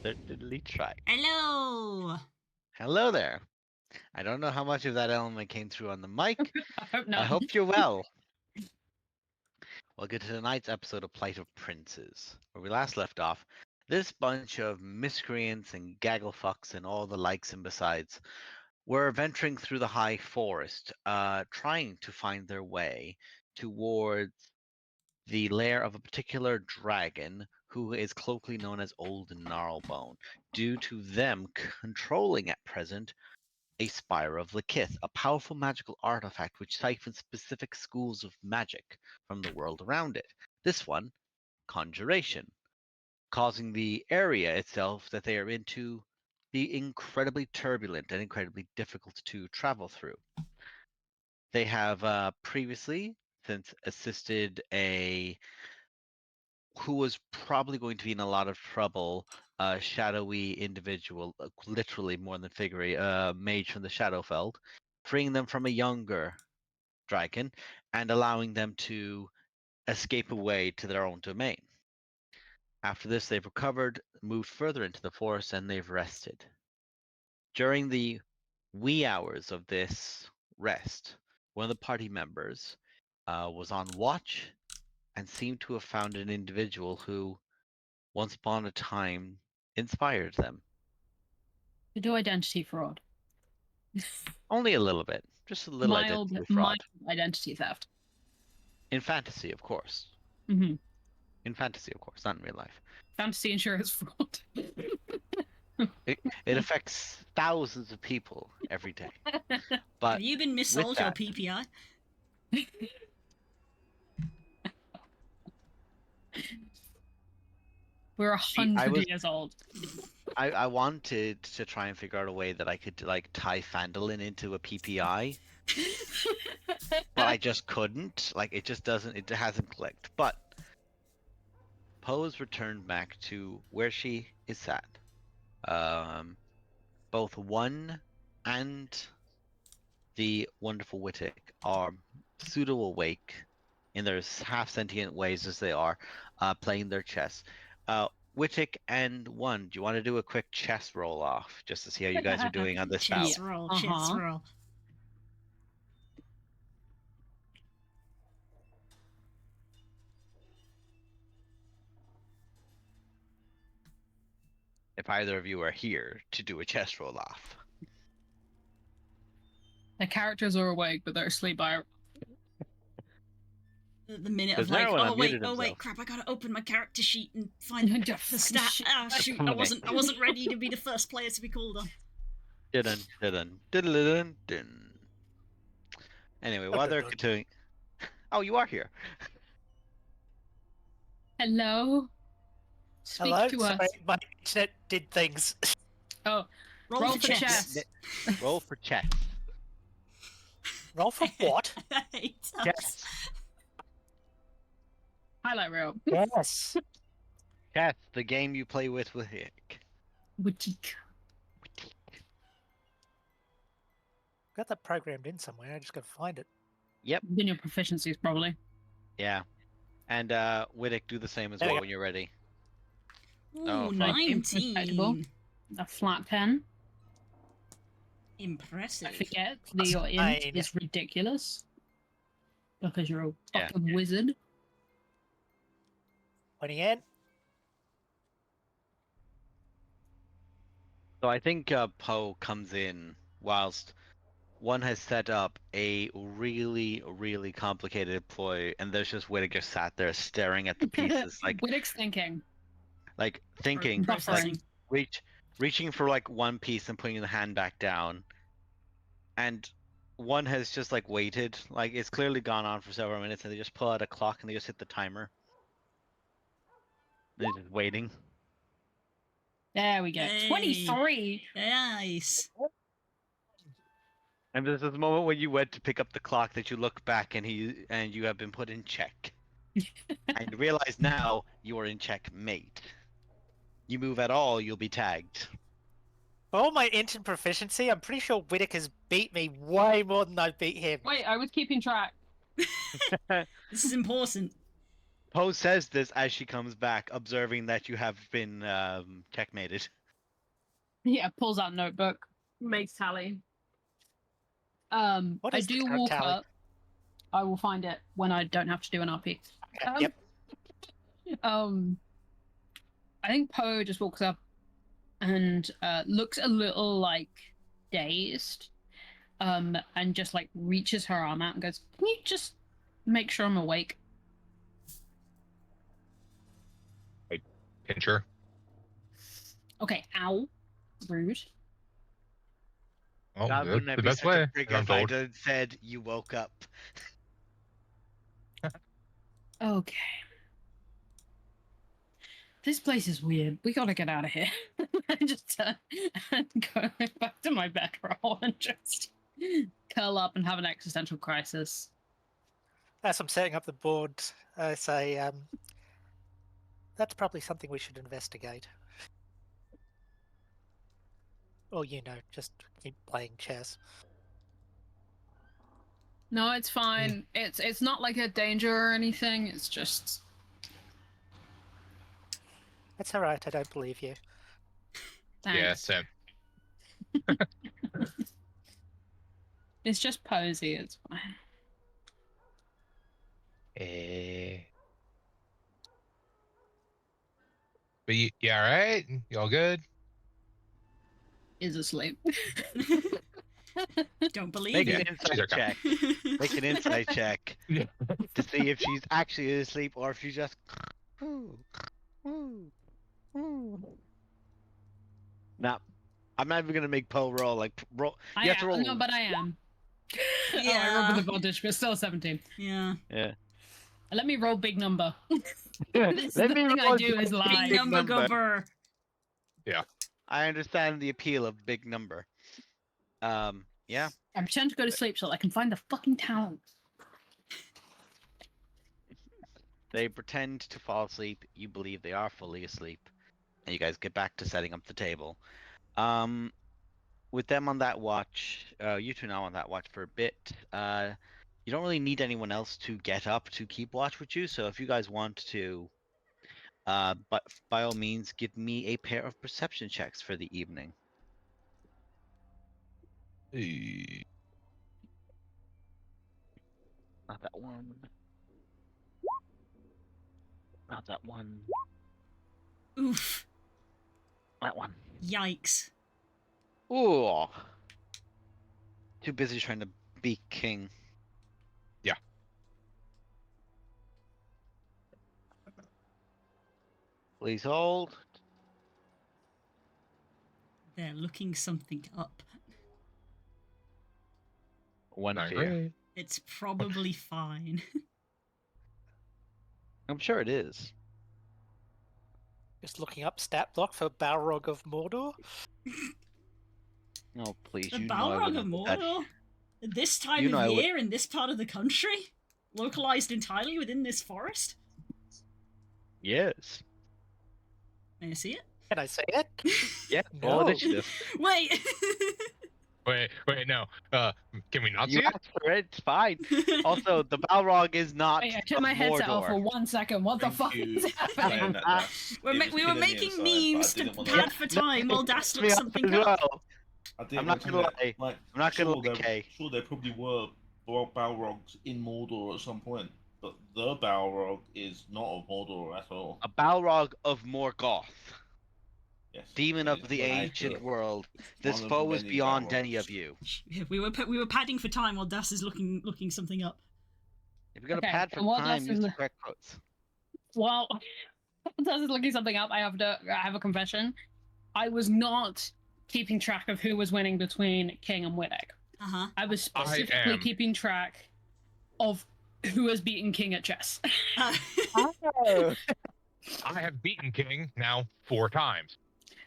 Certainly try. Hello. Hello there. I don't know how much of that element came through on the mic. I hope I not. hope you're well. Welcome to tonight's episode of Plight of Princes. Where we last left off, this bunch of miscreants and gagglefucks and all the likes and besides were venturing through the high forest, trying to find their way towards the lair of a particular dragon who is colloquially known as Old Gnarlbone, due to them controlling at present a Spire of Lakith, a powerful magical artifact which siphons specific schools of magic from the world around it. This one, conjuration, causing the area itself that they are in to be incredibly turbulent and incredibly difficult to travel through. They have previously since assisted a who was probably going to be in a lot of trouble, shadowy individual, literally more than figuratively, mage from the Shadowfeld, freeing them from a younger dragon and allowing them to escape away to their own domain. After this, they've recovered, moved further into the forest, and they've rested. During the wee hours of this rest, one of the party members was on watch and seemed to have found an individual who once upon a time inspired them. To do identity fraud. Only a little bit. Just a little Mild identity fraud. identity theft. In fantasy, of course. Mm-hmm. In fantasy, of course, not in real life. Fantasy insurance fraud. It affects thousands of people every day. But Have you been missold your PPI? We're 100 years old. I wanted to try and figure out a way that I could like tie Fandolin into a PPI. But I just couldn't. Like it just doesn't. It hasn't clicked. But Poe's returned back to where she is sat. Both one and the wonderful Wittick are pseudo awake in their half sentient ways as they are, playing their chess. Wittick and one, do you want to do a quick chess roll off just to see how you guys are doing on this Chess battle? roll, chess roll. If either of you are here to do a chess roll off. The characters are awake, but they're asleep by. The minute of There's like, no one oh wait, unmuted crap! I gotta open my character sheet and find the stat. Oh shoot! I wasn't ready to be the first player to be called on. Dun dun dun dun. Anyway, while they're continuing, oh, you are here. Hello. Speak Hello. to us. Sorry, my internet did things. Oh, roll for chess. Roll for chess. Roll for what? Chess. Highlight reel. Yes. Chess, the game you play with Hick. Wittick. Got that programmed in somewhere. I just got to find it. Yep. In your proficiencies, probably. Yeah. And Wittick, do the same as There you well go. when you're ready. Ooh, Oh, fuck. 19. A flat 10. Impressive. I forget that your int Fine. is ridiculous. Because you're a Yeah. fucking wizard. 20 in. So I think Poe comes in whilst one has set up a really, really complicated ploy, and there's just Whittaker sat there staring at the pieces, like Wittick's thinking. Thinking, Buffering. reaching for like one piece and putting the hand back down, and one has just like waited, like it's clearly gone on for several minutes, and they just pull out a clock and they just hit the timer. They're just waiting. There we go. Hey. 23. Nice. And this is the moment when you went to pick up the clock that you look back and you have been put in check. And you realize now you are in checkmate. You move at all, you'll be tagged. For all my int and proficiency, I'm pretty sure Whittaker's beat me way more than I beat him. Wait, I was keeping track. This is important. Poe says this as she comes back, observing that you have been checkmated. Yeah, pulls out notebook, makes tally. What I is the do current walk tally? up. I will find it when I don't have to do an RP. Okay, yep. I think Poe just walks up and looks a little like dazed, and just like reaches her arm out and goes, "Can you just make sure I'm awake?" Pincher. Okay, ow, rude. Oh, God, that's wouldn't the it be best such a way. prig I'm if I told. did said you woke up? Okay. This place is weird. We gotta get out of here. I just turn and go back to my bedroll and just curl up and have an existential crisis. As I'm setting up the board, I say, that's probably something we should investigate. Or, just keep playing chess. No, it's fine. It's not like a danger or anything. It's just That's alright, I don't believe you. Yeah, thanks. same. It's just posy. It's fine. But you all right? You all good? Is asleep. Don't believe Make you. an insight check. Make an insight check Yeah. to see if she's actually asleep or if she's just. Nah, I'm not even gonna make Poe roll. Like roll. You have to roll. No, but I am. Oh, I Yeah. rolled with advantage, but still 17. Yeah. Yeah. Let me roll big number. Let the thing I do is lie. Big number gubber. I understand the appeal of big number. Yeah. I pretend to go to sleep so that I can find the fucking talent. They pretend to fall asleep. You believe they are fully asleep, and you guys get back to setting up the table. With them on that watch, you two now on that watch for a bit. You don't really need anyone else to get up to keep watch with you. So if you guys want to, but by all means, give me a pair of perception checks for the evening. Not that one. Not that one. Oof. That one. Yikes. Ooh. Too busy trying to be king. Yeah. Please hold. They're looking something up. One Not fear. great. It's probably fine. I'm sure it is. Just looking up stat block for Balrog of Mordor. Oh, please. The You know I Balrog of wouldn't have that- Mordor? At this time You know I of would- year, in this part of the country? Localized entirely within this forest? Yes. May I see it? Can I say it? Yeah. No. All initiative. Wait! Wait, no. Can we not see You it? asked for it. It's fine. Also, the Balrog is not. Wait, I took of my headset off for Mordor. 1 second. What the Thank fuck you is for happening? playing that. We were making memes to pad for time while Das Me looks up something as up. well. I'm not gonna lie. Like, I'm not gonna sure, lie, Kay. sure, there probably were Balrogs in Mordor at some point, but the Balrog is not of Mordor at all. A Balrog of Morgoth, Yes, demon it of is the very ancient accurate. world. This One of foe is many beyond Balrogs. any of you. We were padding for time while Das is looking something up. If you're gonna Okay, pad for and what time, else use is the the- correct quotes. Well, Taz is looking something up. I have a confession. I was not keeping track of who was winning between King and Wittek. Uh-huh. I was I specifically am. keeping track of who has beaten King at chess. Oh. I have beaten King now 4 times.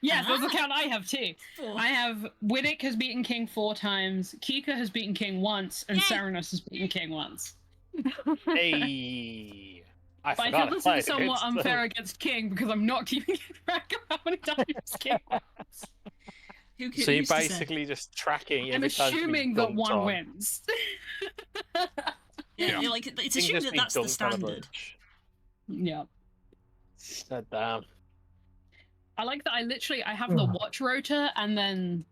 Yes, that's the count I have too. Four. I have Wittek has beaten King 4 times, Kika has beaten King once, and Yay. Serenus has beaten King once. Hey, I But I forgot feel this played is somewhat against unfair them. against King because I'm not keeping track of how many times King wins. So you're who's to say? basically just tracking. I'm every time he's assuming that dunked one on. wins. Yeah, Yeah. you're like, it's King assumed has that been that's the dunked on a standard. bunch. Yeah. Damn. I like that I have the watch rotor and then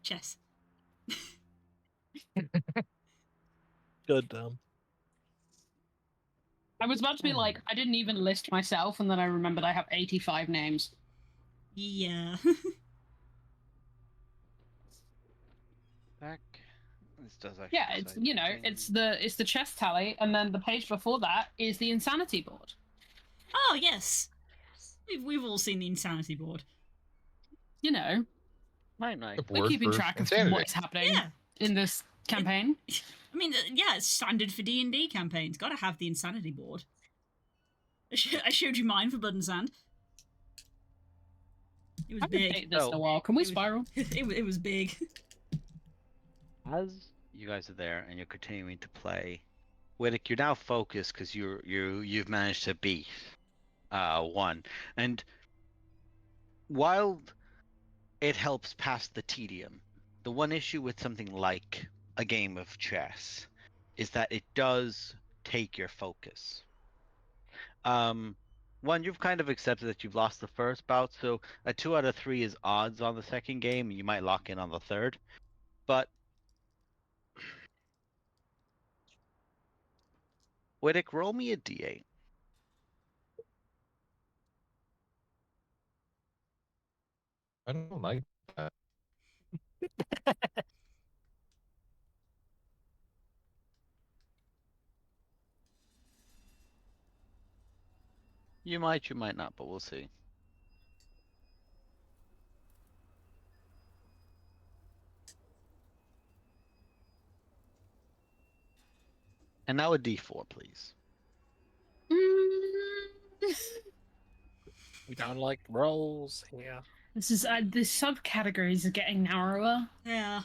Chess. God damn. I was about to be like, I didn't even list myself, and then I remembered I have 85 names. Yeah. Back. This does actually. Yeah, it's decide it's the chess tally, and then the page before that is the insanity board. Oh yes, we've all seen the insanity board. You know, Night night. The we're board keeping for track of insanity. what's happening Yeah. in this campaign. I mean, yeah, it's standard for D&D campaigns. Got to have the insanity board. I showed you mine for Blood and Sand. It was I haven't big. played this in a Oh. while. Can we spiral? It was big. As you guys are there and you're continuing to play, Whittick, you're now focused because you've managed to beat one, and while it helps pass the tedium, the one issue with something like a game of chess is that it does take your focus. One, you've kind of accepted that you've lost the first bout, so a 2 out of 3 is odds on the second game, and you might lock in on the third. But Whittick, roll me a d8. I don't like that. You might not, but we'll see. And now a d4, please. We don't like rolls here. This is the subcategories are getting narrower. Yeah.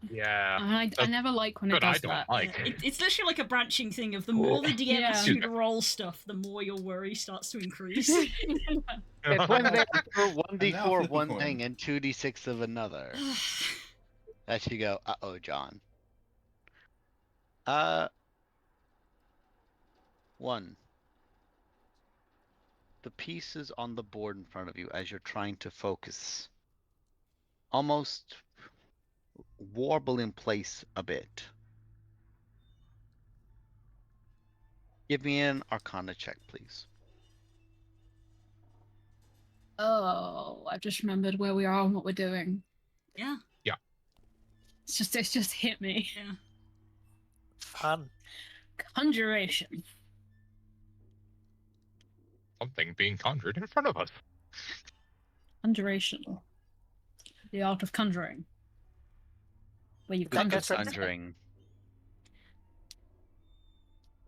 Yeah. And I never like when it But I does don't that. like. It's literally like a branching thing of the more the DM Yeah. asks you to roll stuff, the more your worry starts to increase. It's when they do one And now d4 flip of a one coin. thing and 2d6 of another. That you go, uh-oh, John. One. The pieces on the board in front of you as you're trying to focus almost warble in place a bit. Give me an Arcana check, please. Oh, I've just remembered where we are and what we're doing. Yeah. It's just hit me. Yeah. Fun. Conjuration. Something being conjured in front of us. Conjuration. The art of conjuring. Where you Good conjure gets right something. conjuring.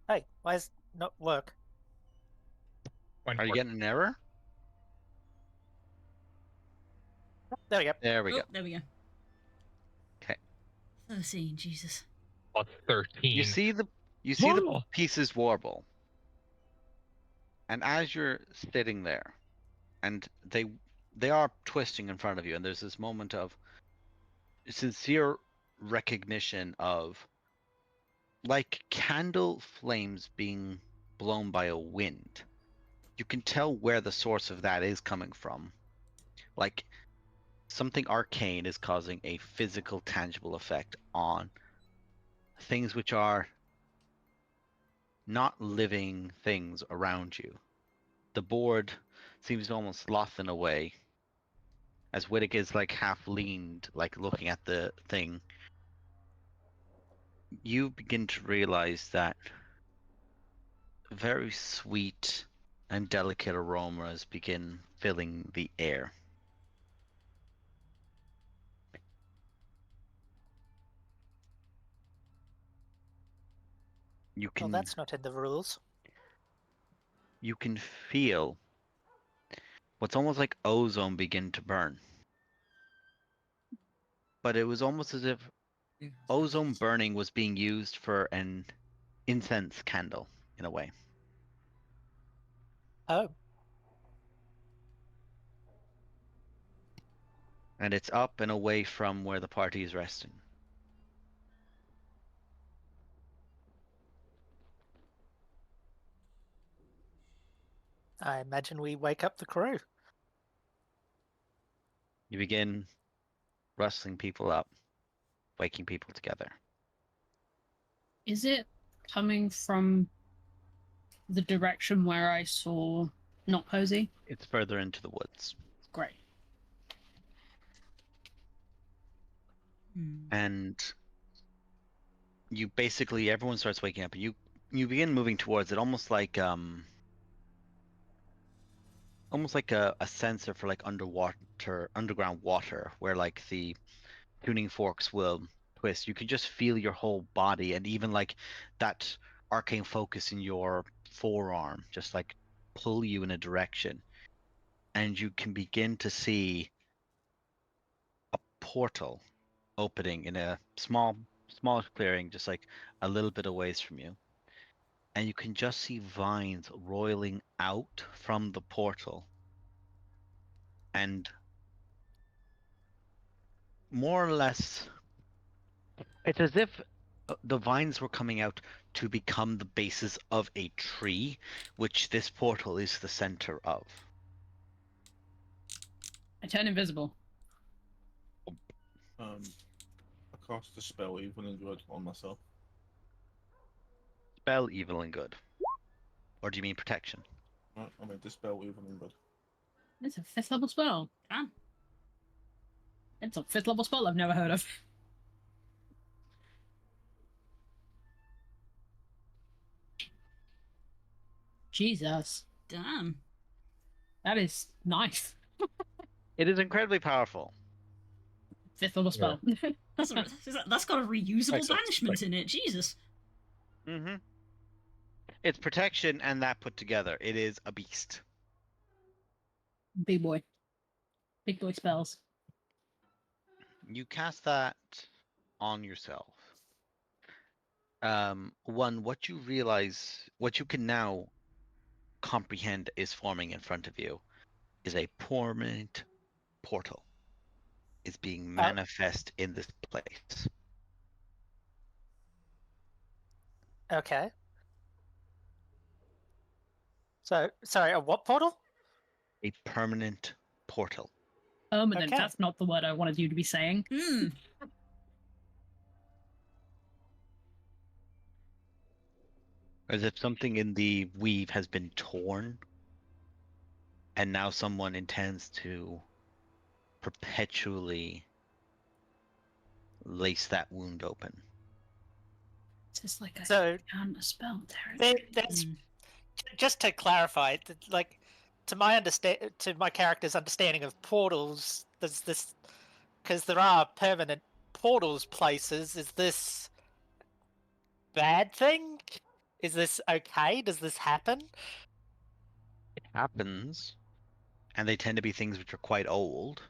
Hey, why is it not work? When Are you we're- getting an error? There we go. There we Oh, go. there we go. 'Kay. 13, Jesus. plus 13. You see the Whoa. pieces warble. And as you're sitting there, and they are twisting in front of you, and there's this moment of sincere recognition of like candle flames being blown by a wind. You can tell where the source of that is coming from. Like something arcane is causing a physical, tangible effect on things which are not living things around you. The board seems almost lost in a way as Whittick is like half leaned, like looking at the thing. You begin to realize that very sweet and delicate aromas begin filling the air. You Well, can that's not in the rules. you can feel what's almost like ozone begin to burn. But it was almost as if ozone burning was being used for an incense candle in a way. Oh, And it's up and away from where the party is resting. I imagine we wake up the crew. You begin rustling people up, waking people together. Is it coming from the direction where I saw not Posey? It's further into the woods. Great. And you basically, everyone starts waking up, and you begin moving towards it, almost like a sensor for like underground water, where like the tuning forks will twist. You can just feel your whole body, and even like that arcane focus in your forearm just like pull you in a direction, and you can begin to see a portal opening in a small clearing, just like a little bit away from you. And you can just see vines roiling out from the portal. And more or less, it's as if the vines were coming out to become the bases of a tree, which this portal is the center of. I turn invisible. I cast a spell, Evil and Good, on myself. Spell evil and good. Or do you mean protection? I mean, dispel Evil and Good. It's a 5th level spell. Ah. It's a 5th level spell I've never heard of. Jesus. Damn. That is nice. It is incredibly powerful. 5th level spell. That's got a reusable Makes sense. banishment in it. Jesus. Mm-hmm. It's protection and that put together. It is a beast. Big boy. Big boy spells. You cast that on yourself. What you realize, what you can now comprehend is forming in front of you is a permanent portal. Is being manifest in this place. Okay. So, sorry, a what portal? A permanent portal. Permanent. Okay. That's not the word I wanted you to be saying. Hmm. As if something in the weave has been torn, and now someone intends to perpetually lace that wound open. It's just like I So, found a spell territory. there's Hmm. just to clarify, like to my character's understanding of portals, there's this because there are permanent portals places. Is this bad thing? Is this okay? Does this happen? It happens, and they tend to be things which are quite old.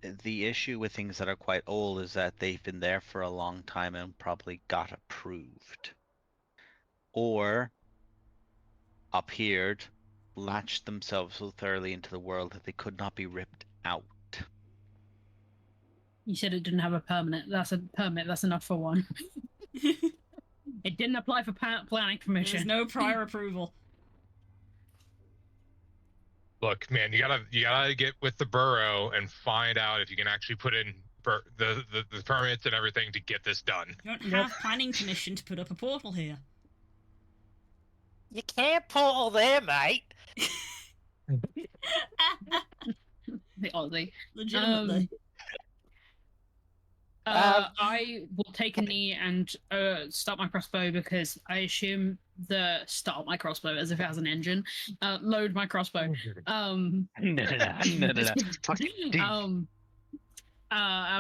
The issue with things that are quite old is that they've been there for a long time and probably got approved. Or appeared, latched themselves so thoroughly into the world that they could not be ripped out. You said it didn't have a permanent. That's a permit. That's enough for one. It didn't apply for planning permission. There's no prior approval. Look, man, you gotta get with the borough and find out if you can actually put in the permits and everything to get this done. You don't have planning permission to put up a portal here. You can't portal there, mate. The Aussie. Legitimately. I will take a knee and start my crossbow because I assume start my crossbow as if it has an engine. Load my crossbow. I'll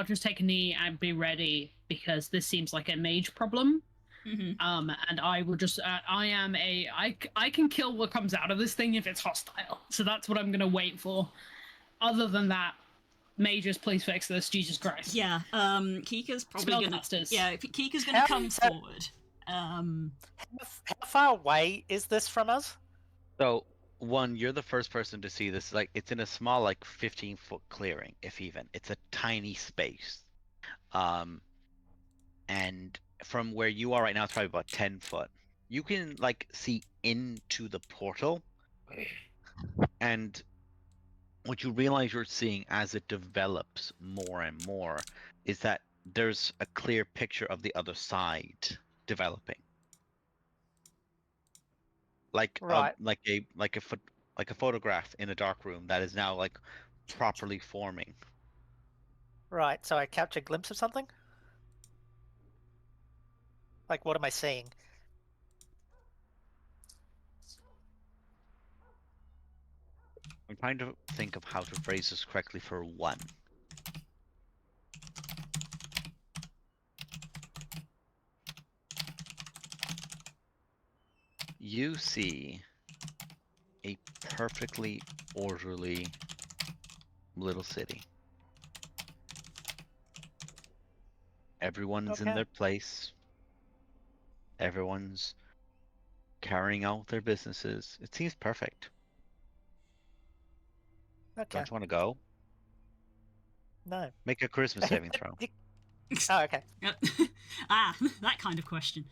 just take a knee and be ready because this seems like a mage problem. Mhm. And I will just I can kill what comes out of this thing if it's hostile. So that's what I'm gonna wait for. Other than that, mages, please fix this. Jesus Christ. Yeah. Kika's probably gonna. Spellcasters. Yeah. Kika's gonna How come is that- forward. How far away is this from us? So, one, you're the first person to see this. Like, it's in a small, like 15-foot clearing, if even. It's a tiny space. And from where you are right now, it's probably about 10 foot. You can like see into the portal, And what you realize you're seeing as it develops more and more is that there's a clear picture of the other side developing. Like Right. like a photograph in a dark room that is now like properly forming. Right. So I catch a glimpse of something. Like, what am I seeing? I'm trying to think of how to phrase this correctly for one. You see a perfectly orderly little city. Everyone's in Okay. their place. Everyone's carrying out their businesses. It seems perfect. Okay. Don't you want to go? No. Make a charisma saving throw. Oh, okay. Yep. That kind of question.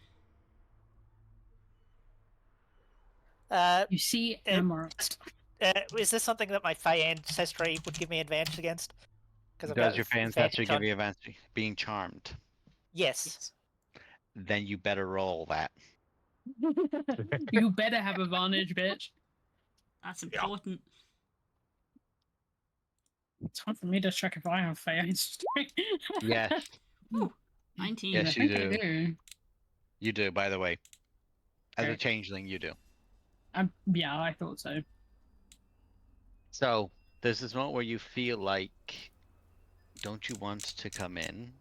You see Uh, emerald. Is this something that my Fey ancestry would give me advantage against? Because I've Does got your advantage ancestry give on. you advantage being charmed? Yes. Then you better roll that. You better have advantage, bitch. That's important. It's hard for me to check if I have face. Yes. Ooh, 19. Yes, I you think I do. do. You do, by the way. As a Okay. changeling, you do. Yeah, I thought so. So, there's this moment where you feel like, don't you want to come in?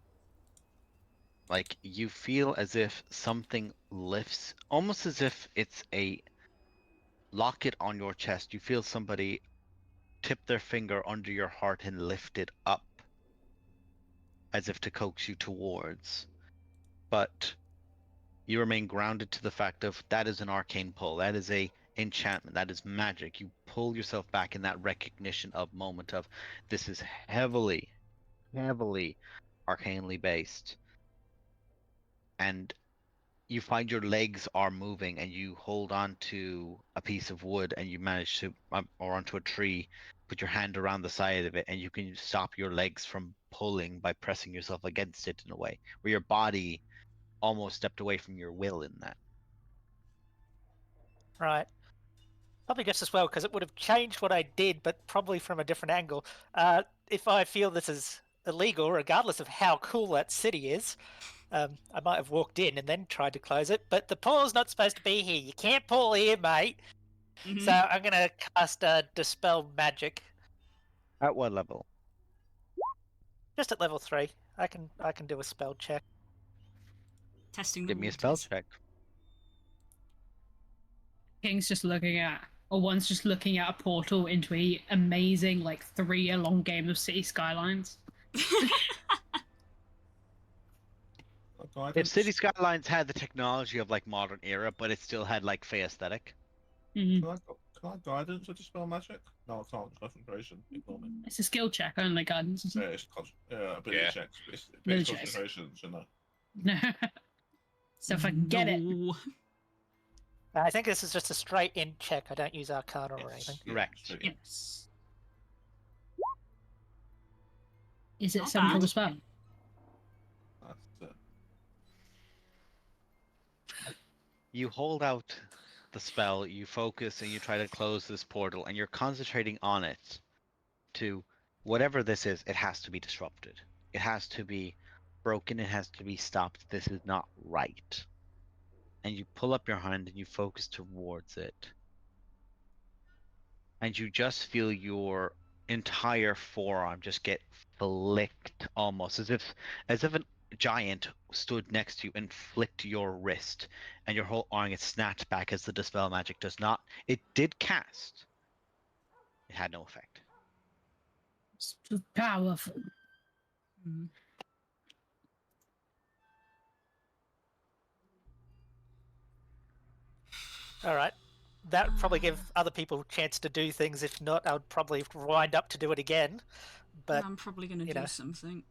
Like, you feel as if something lifts, almost as if it's a locket on your chest. You feel somebody tip their finger under your heart and lift it up, as if to coax you towards. But you remain grounded to the fact of that is an arcane pull. That is a enchantment. That is magic. You pull yourself back in that recognition of moment of this is heavily, heavily arcanely based. And you find your legs are moving and you hold on to a piece of wood and you manage to or onto a tree, put your hand around the side of it, and you can stop your legs from pulling by pressing yourself against it in a way where your body almost stepped away from your will in that. Right. Probably just as well, because it would have changed what I did, but probably from a different angle. If I feel this is illegal, regardless of how cool that city is, I might have walked in and then tried to close it. But the pool's not supposed to be here. You can't pull here, mate. Mhm. So I'm gonna cast Dispel Magic. At what level? Just at level 3. I can do a spell check. Testing the Give me a spell waters. check. King's just looking at, or one's just looking at a portal into a amazing, like 3-year-long game of city skylines. If City Skylines had the technology of like modern era, but it still had like Fey aesthetic. Mhm. Can I guidance or dispel magic? No, I can't. Concentration. Ignore me. It's a skill check, only guidance. Yeah, it's ability Yeah. checks. But it's Ability checks. concentration, you know. So if I can get it. No. I think this is just a straight in check. I don't use Arcana or anything. Yeah, Correct. straight in. Yes. Is it Not 7 for bad. the spell? That's it. You hold out the spell, you focus, and you try to close this portal, and you're concentrating on it to whatever this is, it has to be disrupted. It has to be broken, it has to be stopped. This is not right. And you pull up your hand and you focus towards it. And you just feel your entire forearm just get flicked almost as if a giant stood next to you and flicked your wrist, and your whole arm gets snapped back as the dispel magic does not. It did cast. It had no effect. It's too powerful. Mhm. All right. That would probably give other people a chance to do things. If not, I would probably wind up to do it again. But I'm probably going to you do know. something.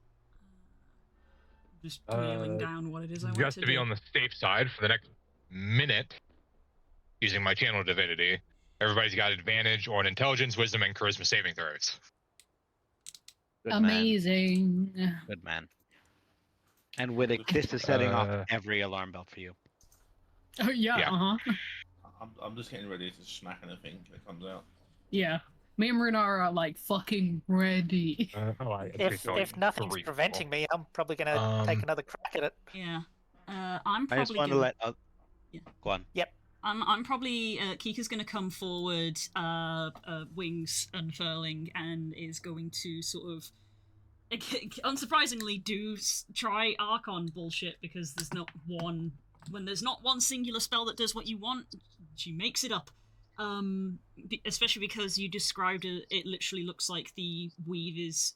Just nailing down what it is I want Just to to be do. on the safe side for the next minute, using my channel divinity, Everybody's got advantage on intelligence, wisdom, and charisma saving throws. Good man. Amazing. Good man. And with it, this is setting off Uh, every alarm bell for you. Oh yeah, Yeah. uh-huh. I'm just getting ready to smack anything that comes out. Yeah. Me and Runara are like fucking ready. If nothing's preventing me, I'm probably gonna take another crack at it. Yeah. I'm I just probably want to gonna. let. Yeah. Go on. I'm probably Kika's going to come forward, wings unfurling, and is going to sort of, unsurprisingly, try Archon bullshit because there's not one. When there's not one singular spell that does what you want, she makes it up. Especially because you described it literally looks like the weave is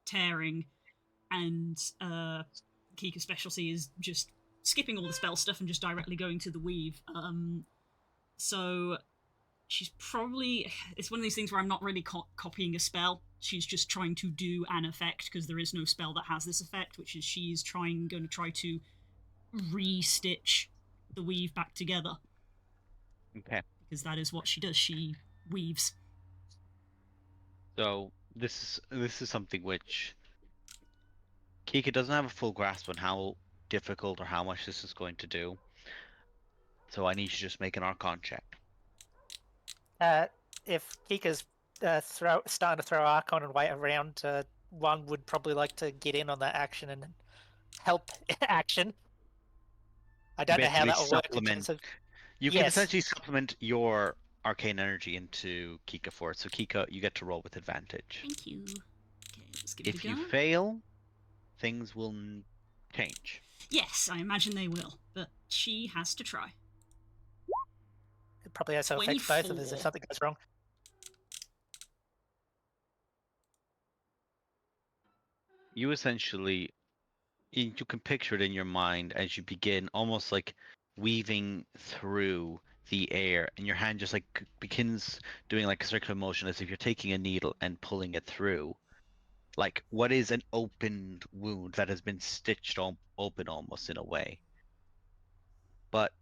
tearing, and Kika's specialty is just skipping all the spell stuff and just directly going to the weave. So she's probably... It's one of these things where I'm not really copying a spell. She's just trying to do an effect, because there is no spell that has this effect, which is she's going to try to re-stitch the weave back together. Okay. Because that is what she does. She weaves. So this is something which Kika doesn't have a full grasp on how difficult or how much this is going to do. So I need you to just make an Archon check. If Kika's starting to throw Archon and weight around, one would probably like to get in on that action and help action. I don't know how that will work in terms of... You can Yes. essentially supplement your arcane energy into Kika for it. So Kika, you get to roll with advantage. Thank you. Okay, let's give it a If go. you fail, things will change. Yes, I imagine they will, but she has to try. It probably also affects both of us 24. if something goes wrong. You essentially, you can picture it in your mind as you begin almost like weaving through the air, and your hand just like begins doing like a circular motion as if you're taking a needle and pulling it through. Like what is an opened wound that has been stitched open almost in a way. But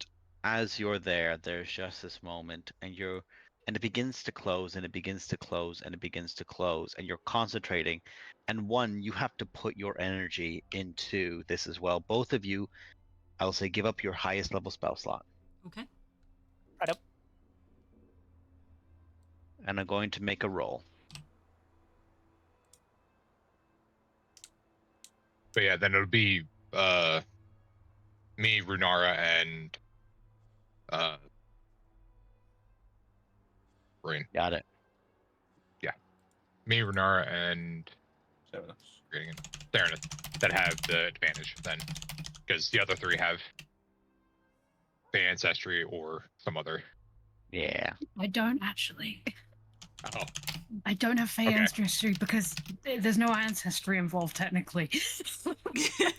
as you're there, there's just this moment, and it begins to close, and it begins to close, and it begins to close, and you're concentrating. And one, you have to put your energy into this as well. Both of you, I will say, give up your highest level spell slot. Okay. Right up. And I'm going to make a roll. But yeah, then it'll be me, Runara, and Rain. Got it. Me, Runara, and Seven. Theranos that have the advantage then, because the other three have the ancestry or some other. Yeah. I don't actually. Oh, I don't have Fey Okay. ancestry because there's no ancestry involved technically.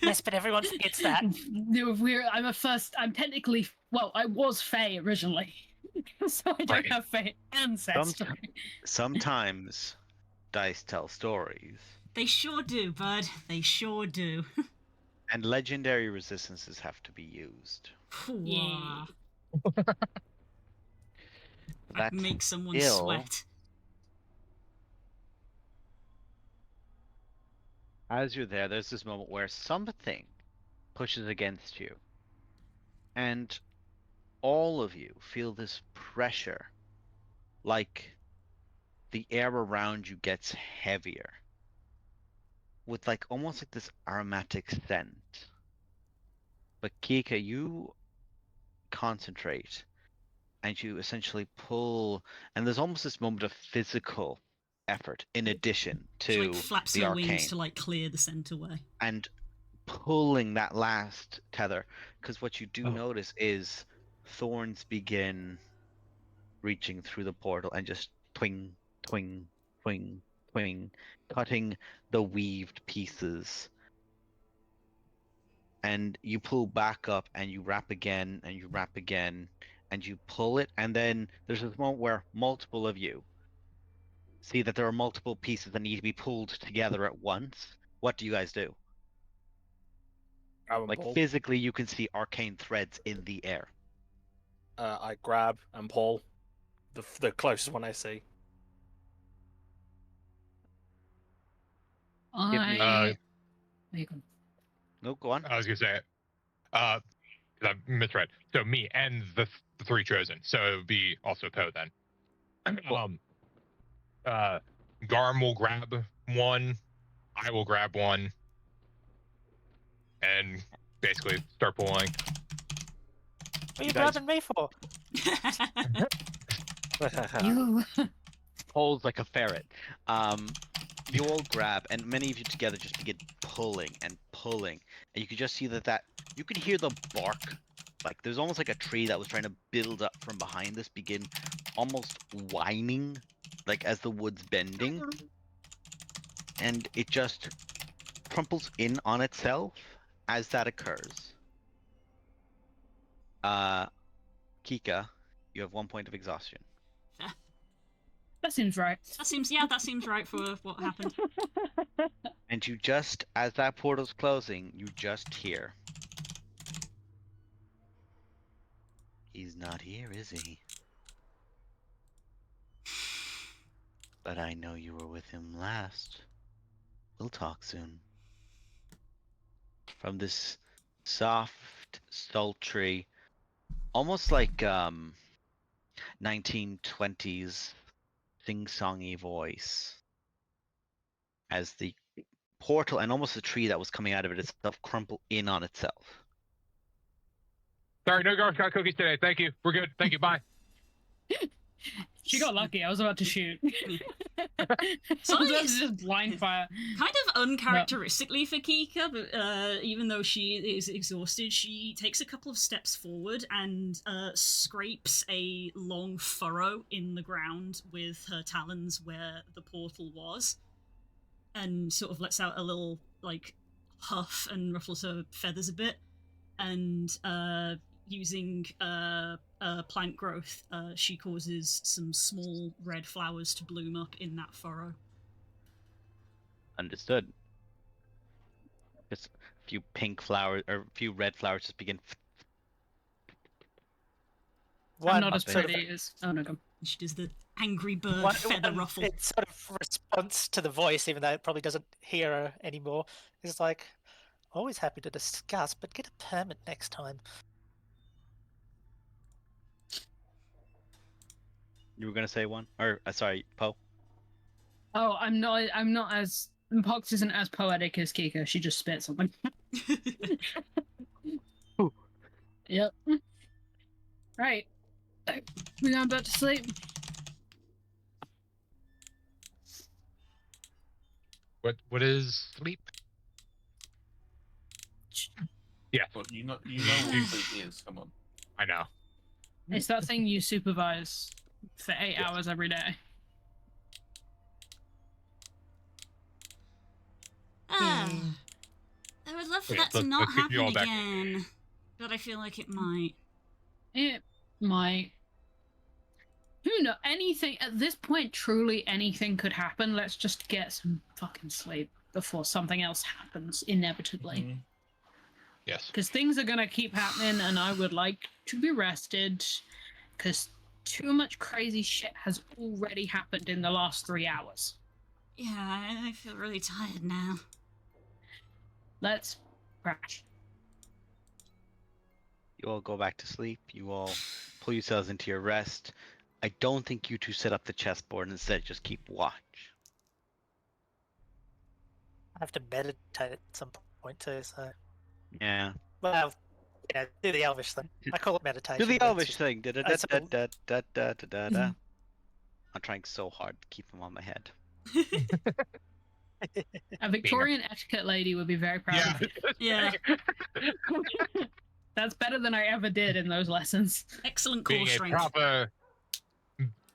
Yes, but everyone forgets that. No, I'm technically, well, I was Fey originally, so I don't Right. have Fey ancestry. Sometimes dice tell stories, They sure do, bud. They sure do. and legendary resistances have to be used. Yeah. That That's makes someone still- sweat. As you're there, there's this moment where something pushes against you, and all of you feel this pressure, like the air around you gets heavier, with like almost like this aromatic scent. But Kika, you concentrate, and you essentially pull, and there's almost this moment of physical effort in addition She to like flaps the her arcane. wings to like clear the scent away. And pulling that last tether, because what you do notice is thorns begin reaching through the portal and just twing, twing, twing, twing, cutting the weaved pieces. And you pull back up and you wrap again and you wrap again and you pull it, and then there's this moment where multiple of you see that there are multiple pieces that need to be pulled together at once. What do you guys do? Like physically, you can see arcane threads in the air. I grab and pull. the closest one I see. me- There you go. No, go on. I was gonna say, 'cause I misread. So me and the three chosen. So it would be also Poe then. Garm will grab one. I will grab one, and basically start pulling. What are you You guys- grabbing me for? You. Pulls like a ferret. You all grab, and many of you together just begin pulling and pulling, and you can just see that you can hear the bark. Like there's almost like a tree that was trying to build up from behind this begin almost whining, like as the wood's bending, and it just crumples in on itself as that occurs. Kika, you have 1 point of exhaustion. That seems right. That seems right for what happened. And you just, as that portal's closing, you just hear. He's not here, is he? But I know you were with him last. We'll talk soon. From this soft, sultry, almost like 1920s sing-songy voice, as the portal and almost the tree that was coming out of it itself crumple in on itself. Sorry, no Girl Scout cookies today. Thank you. We're good. Thank you. Bye. She got lucky. I was about to shoot. Sorry, That was just blind fire. Kind of uncharacteristically for Kika, but even though she is exhausted, she takes a couple of steps forward and scrapes a long furrow in the ground with her talons where the portal was, and sort of lets out a little, like, huff and ruffles her feathers a bit, and using plant growth, she causes some small red flowers to bloom up in that furrow. Understood. Just a few pink flowers, or a few red flowers just begin. I'm not as sort of- pretty as. Oh no, go. She does the angry bird One- feather ruffle. It's sort of response to the voice, even though it probably doesn't hear her anymore. It's like, always happy to discuss, but get a permit next time. You were gonna say one, or sorry, Poe. Oh, I'm not as. Pox isn't as poetic as Kika. She just spit something. Ooh. Yep. Right. We going back to sleep? What is sleep? Yeah, But you know what sleep is. Come on. I know. It's that thing you supervise for 8 hours every day. I would love for Yeah, that to let's not get you all happen back. again, but I feel like it might. It might. Who knows? Anything at this point, truly anything could happen. Let's just get some fucking sleep before something else happens inevitably. Mhm. Yes. Because things are gonna keep happening, and I would like to be rested. Because too much crazy shit has already happened in the last 3 hours. Yeah, I feel really tired now. Let's crash. You all go back to sleep. You all pull yourselves into your rest. I don't think you two set up the chessboard. Instead, just keep watch. I have to meditate at some point too, so. Yeah. Well, do the Elvish thing. I call it meditation. Do the but it's Elvish just- thing. Da, da, da, that's da, all. da, da, da, da, da, da. I'm trying so hard to keep them on my head. A Victorian etiquette lady would be very proud Yeah. of you. Yeah, That's better than I ever did in those lessons. excellent core Being a strength. proper.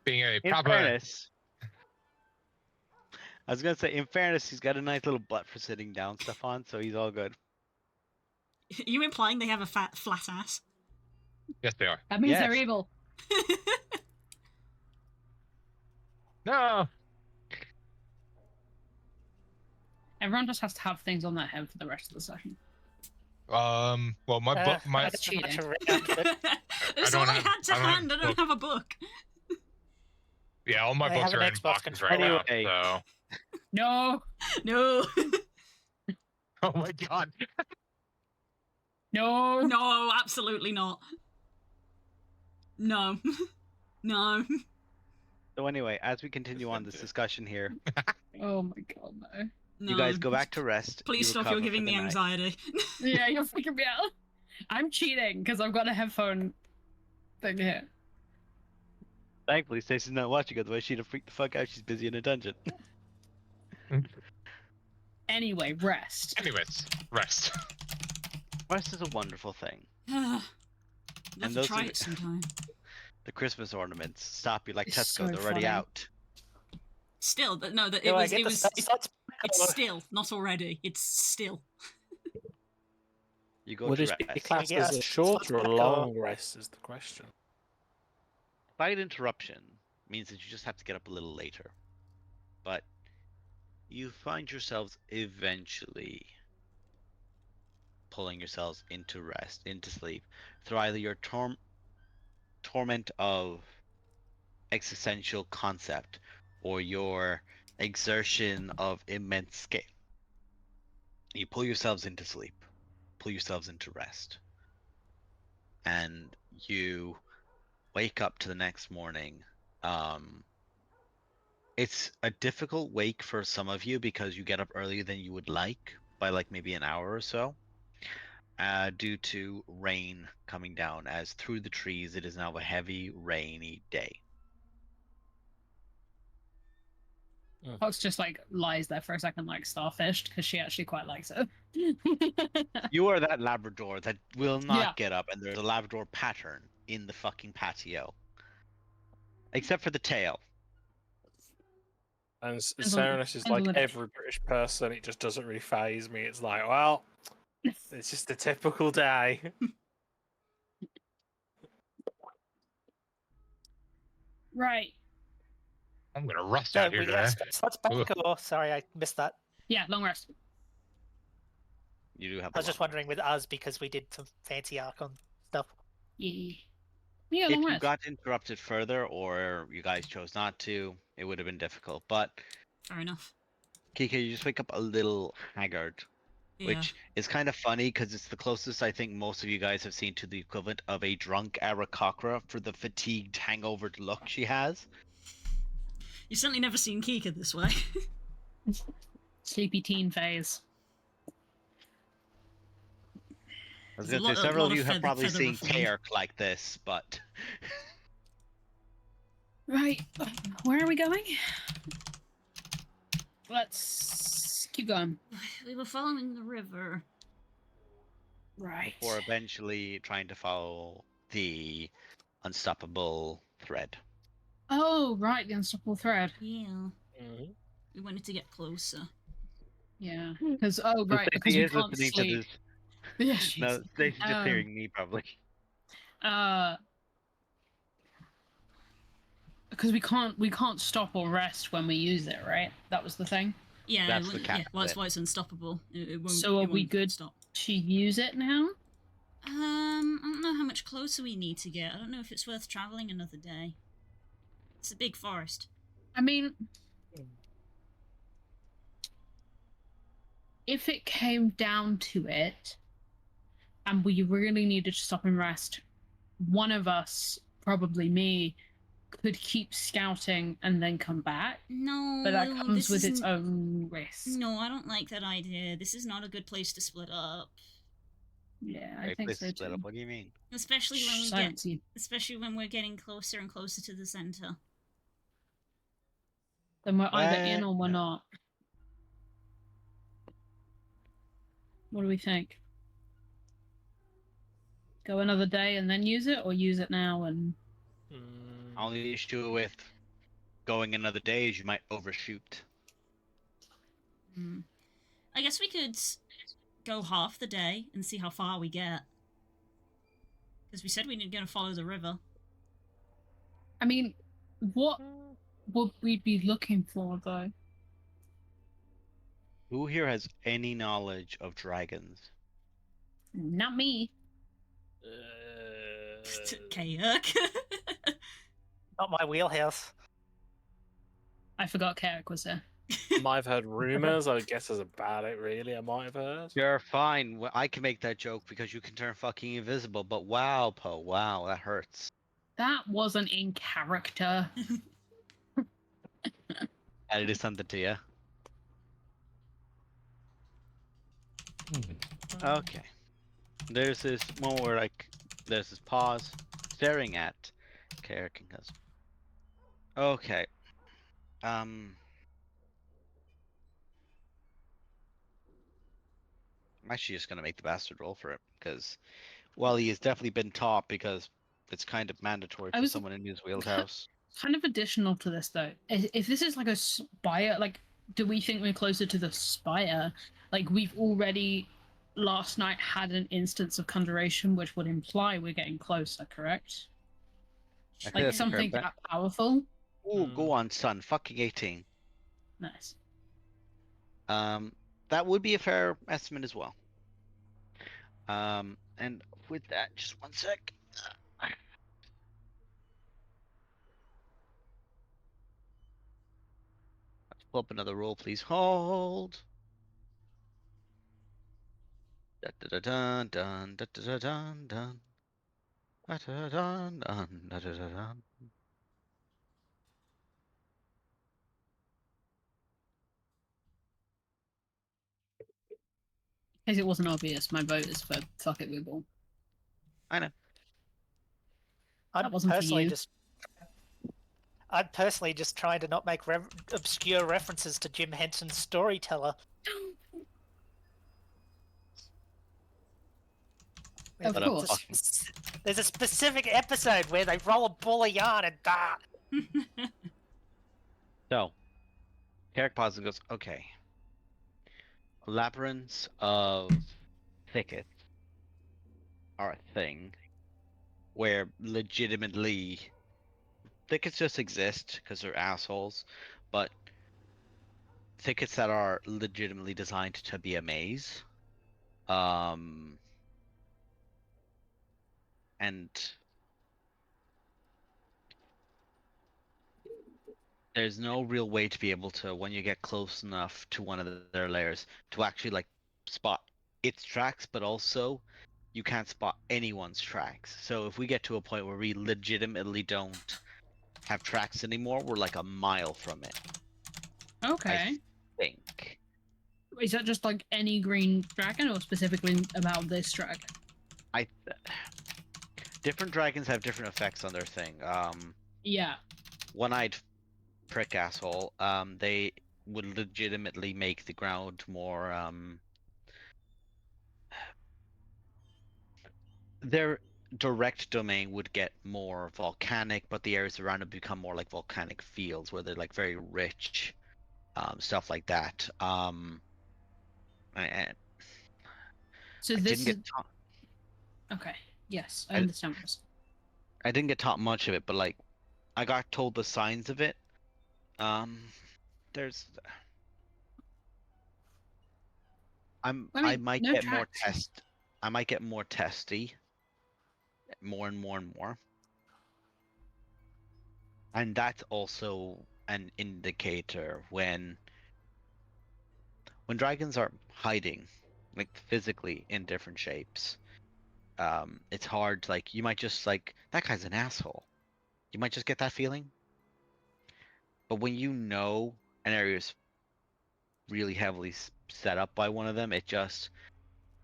Being a In proper. fairness, I was gonna say, in fairness, he's got a nice little butt for sitting down stuff on, so he's all good. You implying they have a flat ass? Yes, they are. That means Yes. they're evil. No. Everyone just has to have things on their head for the rest of the session. Well, my book, my That's cheating. That's all don't I have- had to I don't have hand. I don't book. have a book. Yeah, all my I books have are an in Xbox boxes right now. controller. So, No, No. oh my god. no. No, absolutely not. No. No. So anyway, as we continue on this discussion here, Oh my god, no. No. you guys go back to rest. Please you stop, recover you're for giving the me night. anxiety. Yeah, you're freaking me out. I'm cheating because I've got a headphone thing here. Thankfully, Stacey's not watching, otherwise she'd have freaked the fuck out. She's busy in a dungeon. Anyway, rest. Anyways, rest. Rest is a wonderful thing. Love And to those try are- it sometime. The Christmas ornaments stop you like It's Tesco. so They're already funny. out. Still, no, that Do it I was. get It the was. study sites? It's still, not already. It's still. You go Would to this be rest. classed Yeah, as a it's short or a like a- long rest? Is the question. Slight interruption means that you just have to get up a little later. But you find yourselves eventually pulling yourselves into rest, into sleep, through either your torment of existential concept or your exertion of immense scale. You pull yourselves into sleep, pull yourselves into rest, and you wake up to the next morning. It's a difficult wake for some of you because you get up earlier than you would like, by like maybe an hour or so, due to rain coming down, as through the trees it is now a heavy rainy day. Fox just like lies there for a second, like starfished, because she actually quite likes it. You are that Labrador that will not Yeah. get up, and there's a Labrador pattern in the fucking patio. Except for the tail. And Depends on- Serenus is depends on like the day. every British person. It just doesn't really phase me. It's like, well, it's just a typical day. Right. I'm gonna rust So out here we today. have slots back, Ugh. or sorry, I missed that. Yeah, long rest. You do have. I was just wondering with us because we did some fancy Archon stuff. Yeah. Yeah, If long you rest. got interrupted further, or you guys chose not to, it would have been difficult. But Fair enough. Kika, you just wake up a little haggard, Yeah. which is kind of funny because it's the closest I think most of you guys have seen to the equivalent of a drunk Arakocra for the fatigued, hangover look she has. You've certainly never seen Kika this way. Sleepy teen phase. I was There's a going to say lot- a several lot of of you have feather- probably feather seen reformed. Kairk like this, but Right. Where are we going? Let's keep going. We were following the river. Right. before eventually trying to follow the unstoppable thread. Oh, right, the unstoppable thread. Yeah. Mhm. We wanted to get closer. Yeah. Because right, So because Stacey we is can't listening sleep. to this. Yeah, she No, is. Stacey's just Um, hearing me probably. Because we can't stop or rest when we use it, right? That was the thing. Yeah, That's well, the yeah. cat Well, that's bit. why it's unstoppable. It won't, So are it we won't good? Stop. To use it now? I don't know how much closer we need to get. I don't know if it's worth traveling another day. It's a big forest. I mean, if it came down to it, and we really needed to stop and rest, one of us, probably me, could keep scouting and then come back. No, But that comes this with its isn't- own risk. No, I don't like that idea. This is not a good place to split up, Yeah, I Great think place so to split too. up. What do you mean? especially when we Silence get, you. especially when we're getting closer and closer to the center. Then we're either in or we're No. not. What do we think? Go another day and then use it, or use it now and Mm. Only issue with going another day is you might overshoot. Hmm. I guess we could go half the day and see how far we get. Because we said we were going to follow the river. I mean, what would we be looking for though? Who here has any knowledge of dragons? Not me. Uh, Kayak. Not my wheelhouse. I forgot Carrick was there. I might have heard rumors. I guess is about it. Really, I might have heard. You're fine. I can make that joke because you can turn fucking invisible. But wow, Poe, wow, that hurts. That wasn't in character. Added is something to you. Okay. There's this moment where like there's this pause, staring at Carrick and goes, okay. I'm actually just gonna make the bastard roll for it because, well, he has definitely been taught because it's kind of mandatory I for was- someone in his wheelhouse. Kind of additional to this though, if this is like a spire, like, do we think we're closer to the spire? Like, we've already last night had an instance of conjuration, which would imply we're getting closer, correct? I think Like that's a fair something bet. that powerful. Ooh, go on, son. Fucking 18. Nice. That would be a fair estimate as well. And with that, just one sec. Let's pull up another roll, please. Hold. Dun dun dun dun dun dun dun dun. Dun dun dun dun dun dun dun. In case it wasn't obvious, my vote is for fuck it, we ball. I know. That wasn't for you. I'm personally just trying to not make obscure references to Jim Henson's Storyteller. Of But course. There's a specific episode where they roll a ball of yarn and So, Carrick pauses and goes, okay. Labyrinths of thickets are a thing where legitimately thickets just exist because they're assholes, but thickets that are legitimately designed to be a maze. And there's no real way to be able to, when you get close enough to one of their layers, to actually like spot its tracks, but also you can't spot anyone's tracks. So if we get to a point where we legitimately don't have tracks anymore, we're like a mile from it. Okay. I think. Is that just like any green dragon, or specifically about this dragon? Different dragons have different effects on their thing. Yeah. One-eyed prick asshole. They would legitimately make the ground more. Their direct domain would get more volcanic, but the areas around it become more like volcanic fields, where they're like very rich, stuff like that. And So I this didn't is get taught. okay. Yes, I understand what you're saying. I didn't get taught much of it, but like, I got told the signs of it. There's. I mean, might no get more tracks. test. I might get more testy. More and more and more. And that's also an indicator when dragons are hiding, like physically in different shapes. It's hard. Like you might just like that guy's an asshole. You might just get that feeling. But when you know an area is really heavily set up by one of them, it just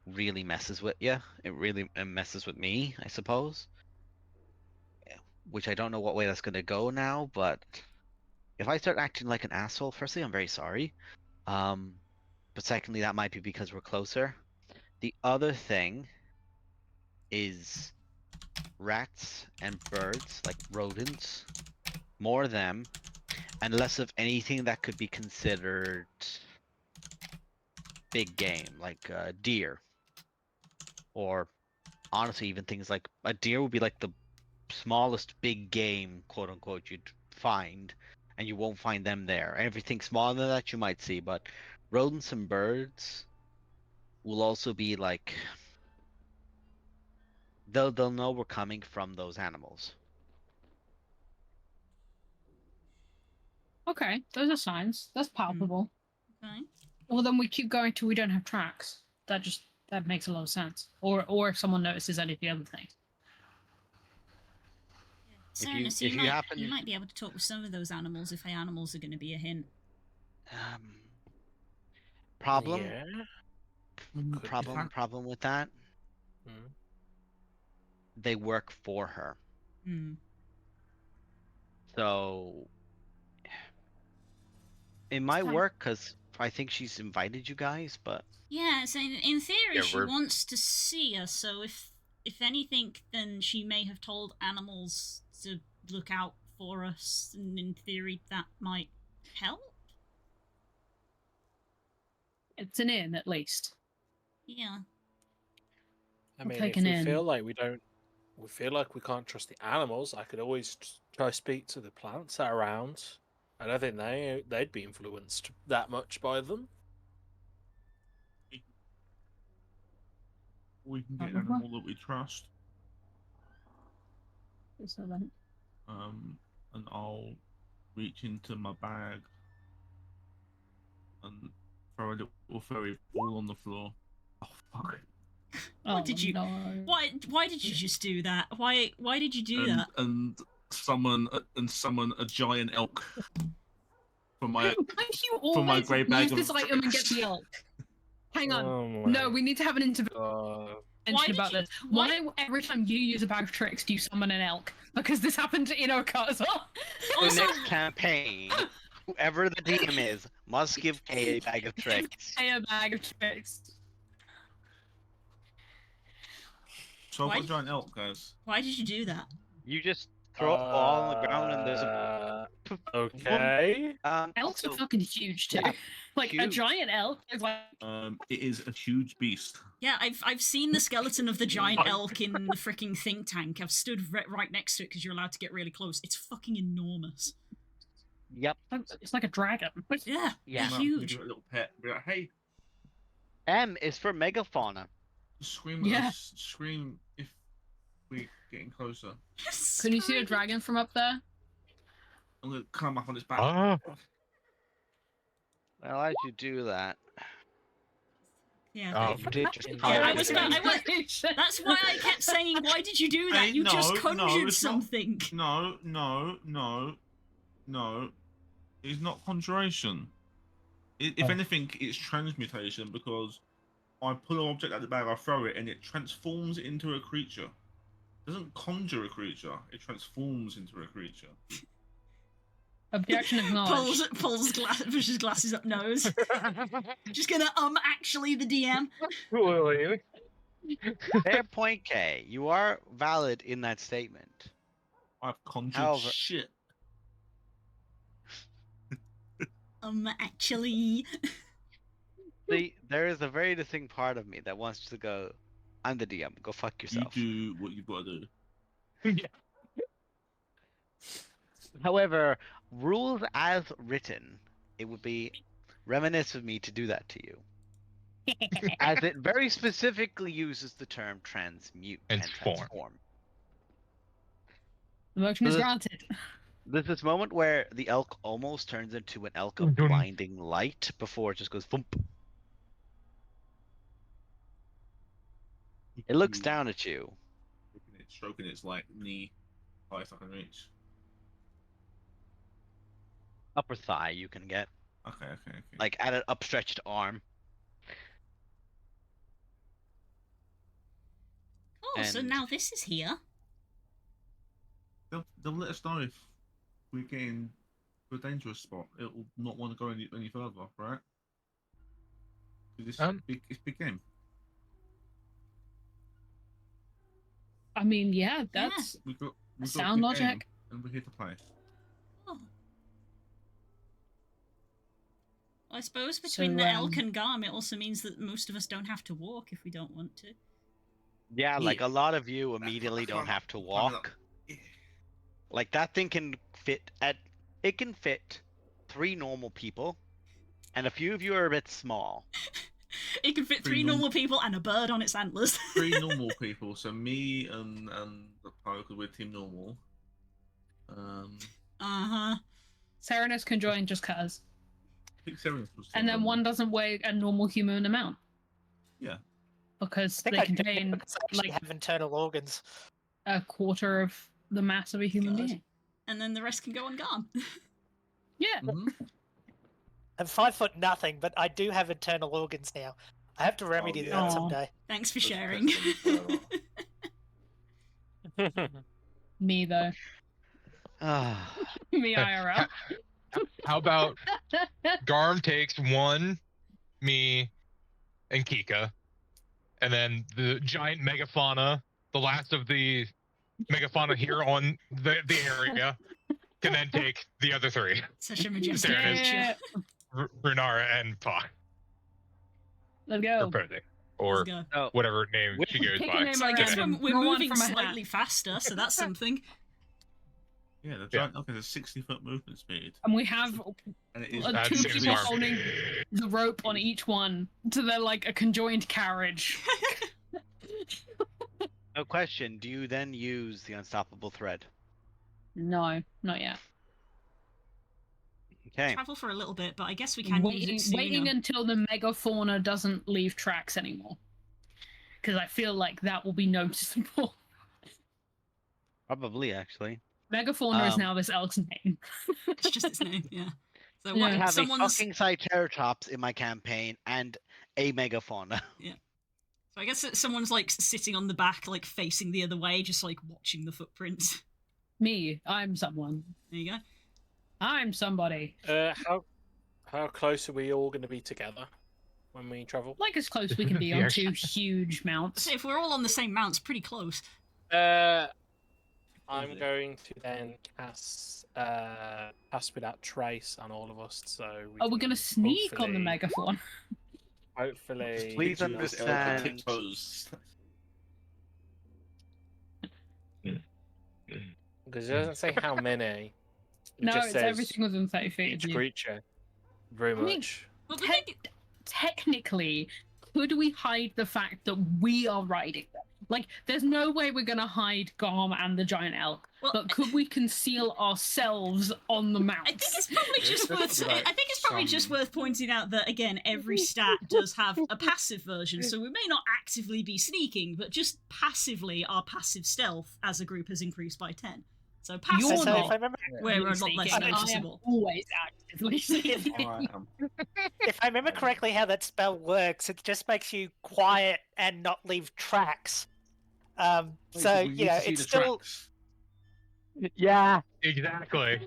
really messes with you. It really messes with me, I suppose. Which I don't know what way that's gonna go now, but if I start acting like an asshole, firstly, I'm very sorry. But secondly, that might be because we're closer. The other thing is rats and birds, like rodents, more of them, and less of anything that could be considered big game, like deer. Or honestly, even things like a deer would be like the smallest big game, quote unquote, you'd find, and you won't find them there. Everything smaller than that you might see, but rodents and birds will also be like they'll know we're coming from those animals. Okay, those are signs. That's palpable. Okay. Well, then we keep going till we don't have tracks. That makes a lot of sense. Or if someone notices any of the other things. Cernus, if you happen- you might be able to talk with some of those animals if animals are going to be a hint. Problem? Yeah. Problem with that? Hmm. They work for her. Hmm. So it might fine. work because I think she's invited you guys, but Yeah, so in theory, Yeah, she we're- wants to see us. So if anything, then she may have told animals to look out for us, and in theory, that might help. It's an inn, at least. Yeah. I We'll mean, take if an we in. feel like we can't trust the animals, I could always try speak to the plants that are around. I don't think they'd be influenced that much by them. We can get an animal that we trust. So then, And I'll reach into my bag and throw a little fairy ball on the floor. Oh fuck! What did you? No. Why did you just do that? Why did you do and, that? And summon a giant elk for my Why do you for my always grey bag use of this item and get tricks. the elk? Hang on. Oh No, my we need to have an intervention Why did about you- this. why- Why every time you use a bag of tricks do you summon an elk? Because this happened in Oka as well. the Also, next campaign, whoever the DM is must give Kay a bag of tricks. A bag of tricks. So I've Why got a did- giant elk, guys. why did you do that? You just throw a ball on the ground and there's a Okay. Elks are also, fucking huge too. yeah, Like a huge. giant elk is like It is a huge beast. Yeah, I've seen the skeleton of the giant elk in the freaking think tank. I've stood right next to it because you're allowed to get really close. It's fucking enormous. Yep. it's like a dragon. Yeah, Yeah. they're Give huge. it a little pet. Be like, hey, M is for megafauna. scream at Yeah. us. Scream if we're getting closer. Can you see a dragon from up there? I'm gonna climb up on its back. Ah, Well, as you do that, Yeah. Oh, you did just Yeah, fire I the was dragon. about- That's why I kept saying, why did you do that? Hey, You just no, conjured it's not. something. No. It's not conjuration. If anything, it's transmutation because I pull an object out of the bag, I throw it, and it transforms into a creature. It doesn't conjure a creature. It transforms into a creature. Objection acknowledged. Pushes glasses up nose. Just gonna actually the DM. really? Fair point, K. You are valid in that statement. I've conjured However- shit. Actually. See, there is a very distinct part of me that wants to go, I'm the DM, go fuck yourself. You do what you've got to do. However, rules as written, it would be reminiscent of me to do that to you. As it very specifically uses the term transmute and Transform. transform. The motion is This- granted. There's this moment where the elk almost turns into an elk of blinding light before it just goes thump. It looks down at you. Stroking its like knee, highest I can reach. Upper thigh you can get. Okay. Like at an upstretched arm. Oh, so And- now this is here. They'll let us know if we're getting to a dangerous spot. It'll not want to go any further, right? It's big game. I mean, yeah, that's We've got sound a big game, logic. and we're here to play. Oh. I suppose between So, the elk and Garm, it also means that most of us don't have to walk if we don't want to. Yeah, like Yeah. a lot of you immediately don't have to walk. Like that thing can fit it can fit 3 normal people, and a few of you are a bit small. It can fit 3 Three normal people and a bird on its antlers. 3 normal people, so me and the Pyro, because we're team normal. Uh-huh. Serenus can join just cause. I think Serenus was And then saying, one doesn't weigh a normal human amount. Yeah. Because I think they I do contain because I actually like have internal organs. a quarter of the mass of a human God. being. And then the rest can go on Garm. Yeah. Mhm. I'm 5 foot nothing, but I do have internal organs now. I have to remedy yeah. that Aw. someday. Thanks for Those sharing. pets and whatever. Me though. Ah, Me IRL. How about Garm takes one, me, and Kika, and then the giant megafauna, the last of the megafauna here on the area, can then take the other three. Such a majestic There it is. creature. Yeah. Runara and Pa. Let's Or go. Posey. Let's Or go. no. whatever name With- she goes Pick a by. name So I at guess random. we're Draw one moving from a hat. slightly faster, so that's something. Yeah, the giant elk has a 60-foot movement speed, And we have and it is. That two seems people Garm. holding the rope on each one to their like a conjoined carriage. No question. Do you then use the unstoppable thread? No, not yet. Okay. Travel for a little bit, but I guess we can use Waiting, it sooner. waiting until the megafauna doesn't leave tracks anymore. Because I feel like that will be noticeable. Probably, actually. Megafauna is Um, now this elk's name. It's just its name, yeah. So Yeah. I what, have a someone's... fucking Triceratops in my campaign and a megafauna. So I guess that someone's like sitting on the back, like facing the other way, just like watching the footprints. Me, I'm someone. There you go. I'm somebody. How close are we all going to be together when we travel? Like as close we can be Yeah. on two huge mounts. So if we're all on the same mount, it's pretty close. I'm it? going to then cast pass without trace on all of us. So Oh, we're can gonna sneak on the hopefully- megafauna. Hopefully, Please Picture this elk on understand. tiptoes. because it doesn't say how many. It No, just it's says everything within 30 feet of each you. creature. Very I mean, much. Well, the Te- thing... Technically, could we hide the fact that we are riding them? Like, there's no way we're gonna hide Garm and the giant elk, Well, but could we conceal ourselves on the mounts? I think it's probably Yeah, just there's worth. probably, like, I think it's probably just some- worth pointing out that again, every stat does have a passive version, so we may not actively be sneaking, but just passively, our passive stealth as a group has increased by 10. So You're passively, So not. if I remember, we're a lot sneaking, less and I am noticeable. always actively sneaking. I am. if I remember correctly, how that spell works, it just makes you quiet and not leave tracks. So We need you know, to see it's the still. tracks. Yeah, Exactly.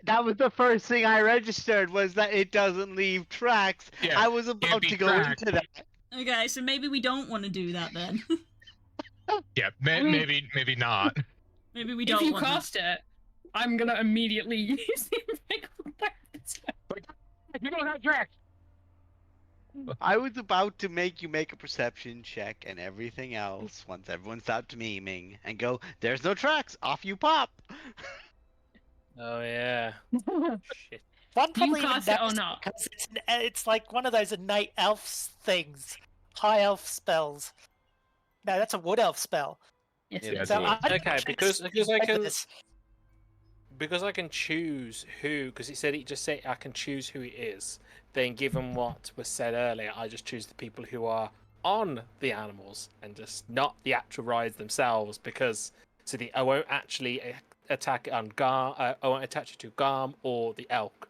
that was the first thing I registered was that it doesn't leave tracks. Yeah, I was about be to go tracked. into that. Okay, so maybe we don't want to do that then. Yeah, mean- maybe not. Maybe we If don't you want that. cast it, I'm gonna immediately use the Megalodon. You don't have tracks. I was about to make you make a perception check and everything else once everyone stopped memeing and go, there's no tracks, off you pop. Oh yeah. Shit. One You probably even cast it or knows not? because it's like one of those innate elf things, high elf spells. No, that's a wood elf spell. Yes, Yeah, it is. that's So what- I'd Okay, actually because I can this. because I can choose who. Because it just said I can choose who it is. Then, given what was said earlier, I just choose the people who are on the animals and just not the actual rides themselves. Because I won't actually attack it on Garm. I won't attach it to Garm or the elk.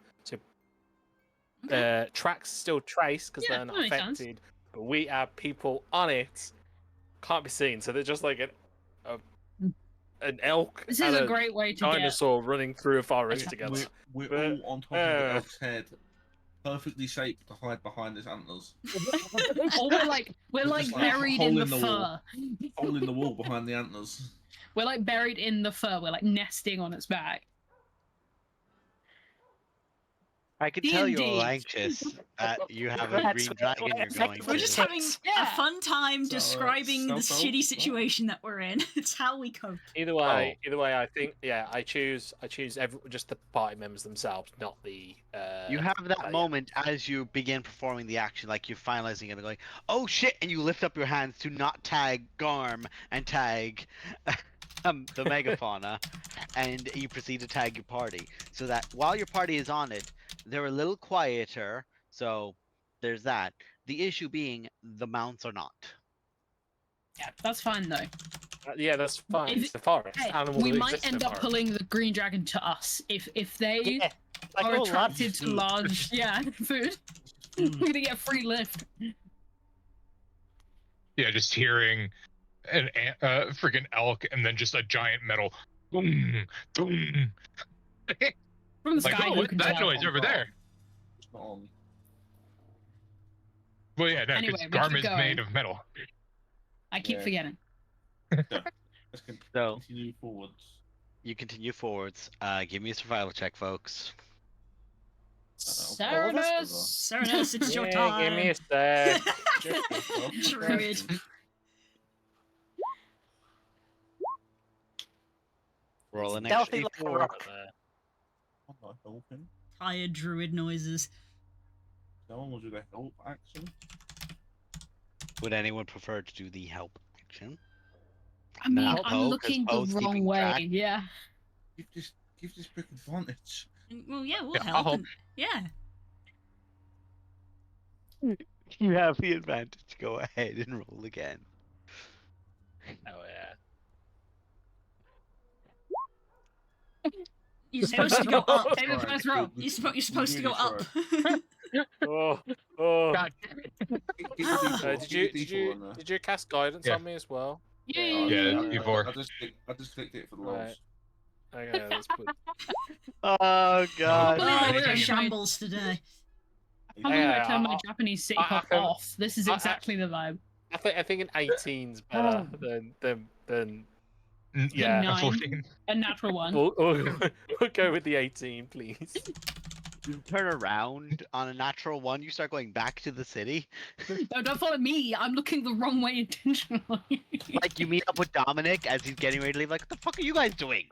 So tracks still trace because Yeah, they're not that makes sense. affected. But we have people on it, can't be seen. So they're just like an elk This and is a a great way to get. dinosaur running through a forest together. We're But, all on top of the elk's head, perfectly shaped to hide behind its antlers. Or we're like Just like a buried hole in the in the wall. fur. Hole in the wall behind the antlers. We're like buried in the fur. We're like nesting on its back. I can tell you're all D&D. anxious that you have a That's green what- dragon you're going We're to. just having a Yeah. fun time So, describing the self-help? shitty situation that we're in. It's how we cope. Either way, I think I choose just the party members themselves, not the. You have that yeah. moment as you begin performing the action, like you're finalizing it and going, oh shit, and you lift up your hands to not tag Garm and tag the megafauna. and you proceed to tag your party. So that while your party is on it, they're a little quieter. So there's that. The issue being the mounts are not. Yeah, that's fine though. Yeah, that's fine. If- It's the forest. Hey, Animals we will might exist in end the up forest. pulling the green dragon to us if they Yeah, like are all attracted lunch. to large food. We're gonna get a free lift. Yeah, just hearing an freaking elk and then just a giant metal. Boom, boom. From the Like, sky, oh, you what's can that tell. noise over there? It's not on. Well, yeah, no, Anyway, because we Garm keep is going. made of metal. I keep Yeah. forgetting. Let's So continue forwards. you continue forwards. Give me a survival check, folks. Serenus. Serenus, it's your Yeah, time. give me a sec. Druid. Roll an Stealthy extra like a d4. rock. I'm not helping. Tired druid noises. Someone will do the help action. Would anyone prefer to do the help action? I mean, Not I'm Poe, 'cause looking the Poe's wrong keeping way. track. Yeah. Give this prick advantage. Well, yeah, we'll Yeah, I'll help. help. And, yeah. You have the advantage. Go ahead and roll again. Oh yeah. You're supposed to go up. Take the Alright, first roll. You're supposed to go really up. Oh, oh. God. Get the D4, Did get you the did D4 you on there. did you cast guidance Yeah. on me as well? Yeah. Yeah, Yeah. D4. I just clicked it for the Right. lows. Okay, let's put. Oh god. believe Oh, I we're did in it. shambles today. I believe I Yeah, turned my I- Japanese city I pop can- off. This is I- exactly the vibe. I think an 18's better than yeah. 9. 14. A natural one. We'll go with the 18, please. You turn around on a natural one, you start going back to the city. No, don't follow me. I'm looking the wrong way intentionally. Like you meet up with Dominic as he's getting ready to leave, like, what the fuck are you guys doing?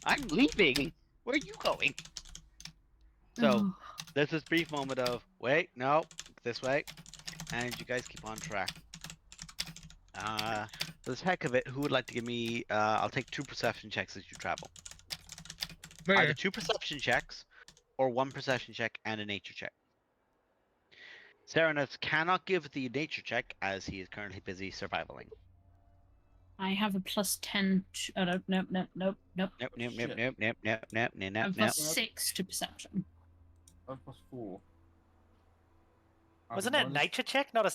I'm leaving. Where are you going? So there's this brief moment of wait, no, this way. And you guys keep on track. For the heck of it, who would like to give me I'll take 2 perception checks as you travel. Either 2 perception checks or 1 perception check and a nature check. Serenus cannot give the nature check as he is currently busy survivaling. I have a plus 10. Oh, nope. Nope, nope, nope, Shit. nope, nope, nope, nope, nope, I'm nope, nope. plus 6 to perception. I'm +4. Wasn't it a nature check? Not a.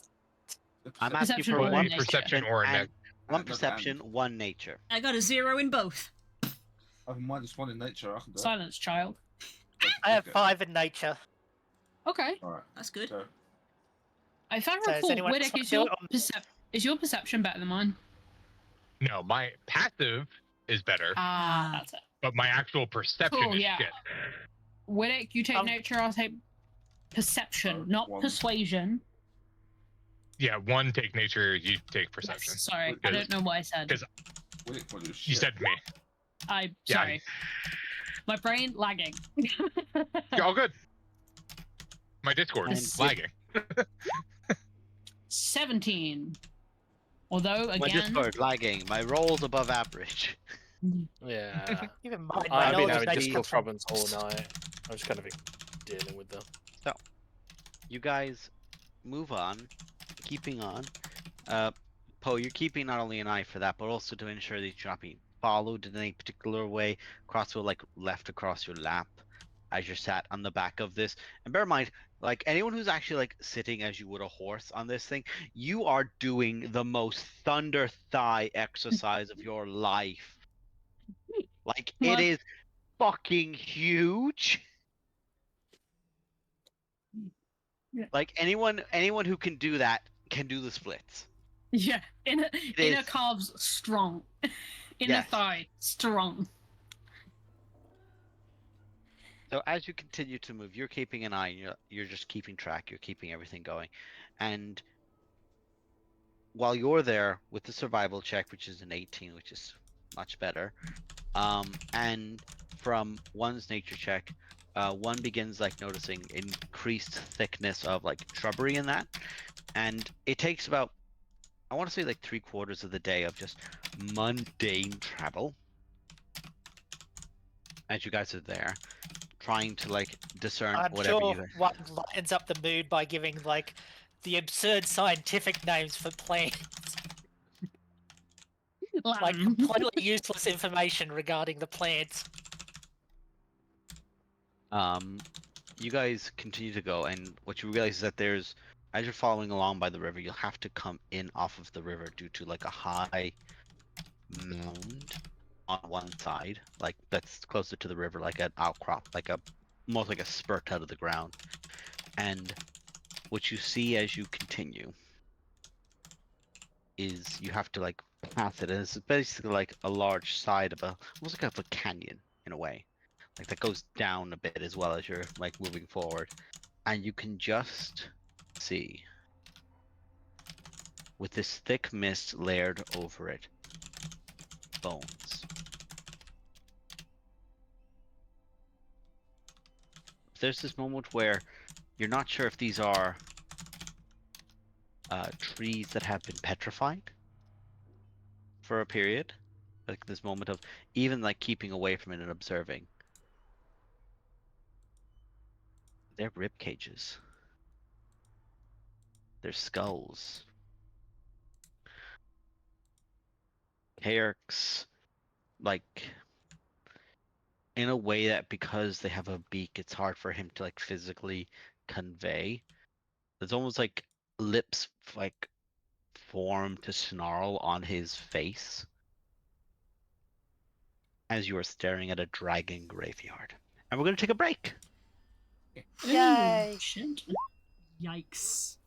I'm asking Perception for or one nature. perception or a and net. one perception, one nature. I got a 0 in both. I have -1 in nature. I can do it. Silence, child. I have Okay. 5 in nature. Okay. Alright, That's good. go. If I So is recall, anyone else Widdick, wanna is do your, it on- is your perception better than mine? No, my passive is better, Ah, that's it. but my actual perception Cool, is yeah. shit. Widdick, you take Um, nature, I'll take perception, not 1. persuasion. Yeah, 1 take nature, you take Yes, perception. sorry, I Because don't know what I said. 'cause Will it produce You shit? said me. Yeah. Sorry. My brain lagging. You're all good. My Discord And- is lagging. 17. Although, My again, Discord lagging. My roll's above average. Yeah. Even mine. I've my been knowledge having base Discord comes from- problems all night. I'm just kind of dealing with them. You guys move on, keeping on. Poe, you're keeping not only an eye for that, but also to ensure that you're not being followed in any particular way. Crossbow like left across your lap as you're sat on the back of this. And bear in mind, like anyone who's actually like sitting as you would a horse on this thing, you are doing the most thunder thigh exercise of your life. Like What? it is fucking huge. Yeah. Like anyone who can do that can do the splits. yeah, inner is. calves strong, inner Yes. thigh strong. So as you continue to move, you're keeping an eye, and you're just keeping track. You're keeping everything going, and while you're there with the survival check, which is an 18, which is much better, and from one's nature check, one begins like noticing increased thickness of like shrubbery in that, and it takes about, I want to say like 3/4 of the day of just mundane travel. as you guys are there, trying to like discern I'm whatever sure you. one lightens up the mood by giving like the absurd scientific names for plants, like completely useless information regarding the plants. You guys continue to go, and what you realize is that there's, as you're following along by the river, you'll have to come in off of the river due to like a high mound on one side, like that's closer to the river, like an outcrop, like a almost like a spurt out of the ground. And what you see as you continue is you have to like pass it, and it's basically like a large side of a almost like a canyon in a way, like that goes down a bit as well as you're like moving forward, and you can just see with this thick mist layered over it bones. There's this moment where you're not sure if these are trees that have been petrified for a period, like this moment of even like keeping away from it and observing. They're rib cages. They're skulls. Herrick's like in a way that because they have a beak, it's hard for him to like physically convey. There's almost like lips like form to snarl on his face as you are staring at a dragon graveyard. And we're going to take a break. Yay! Ooh, shit. Yikes.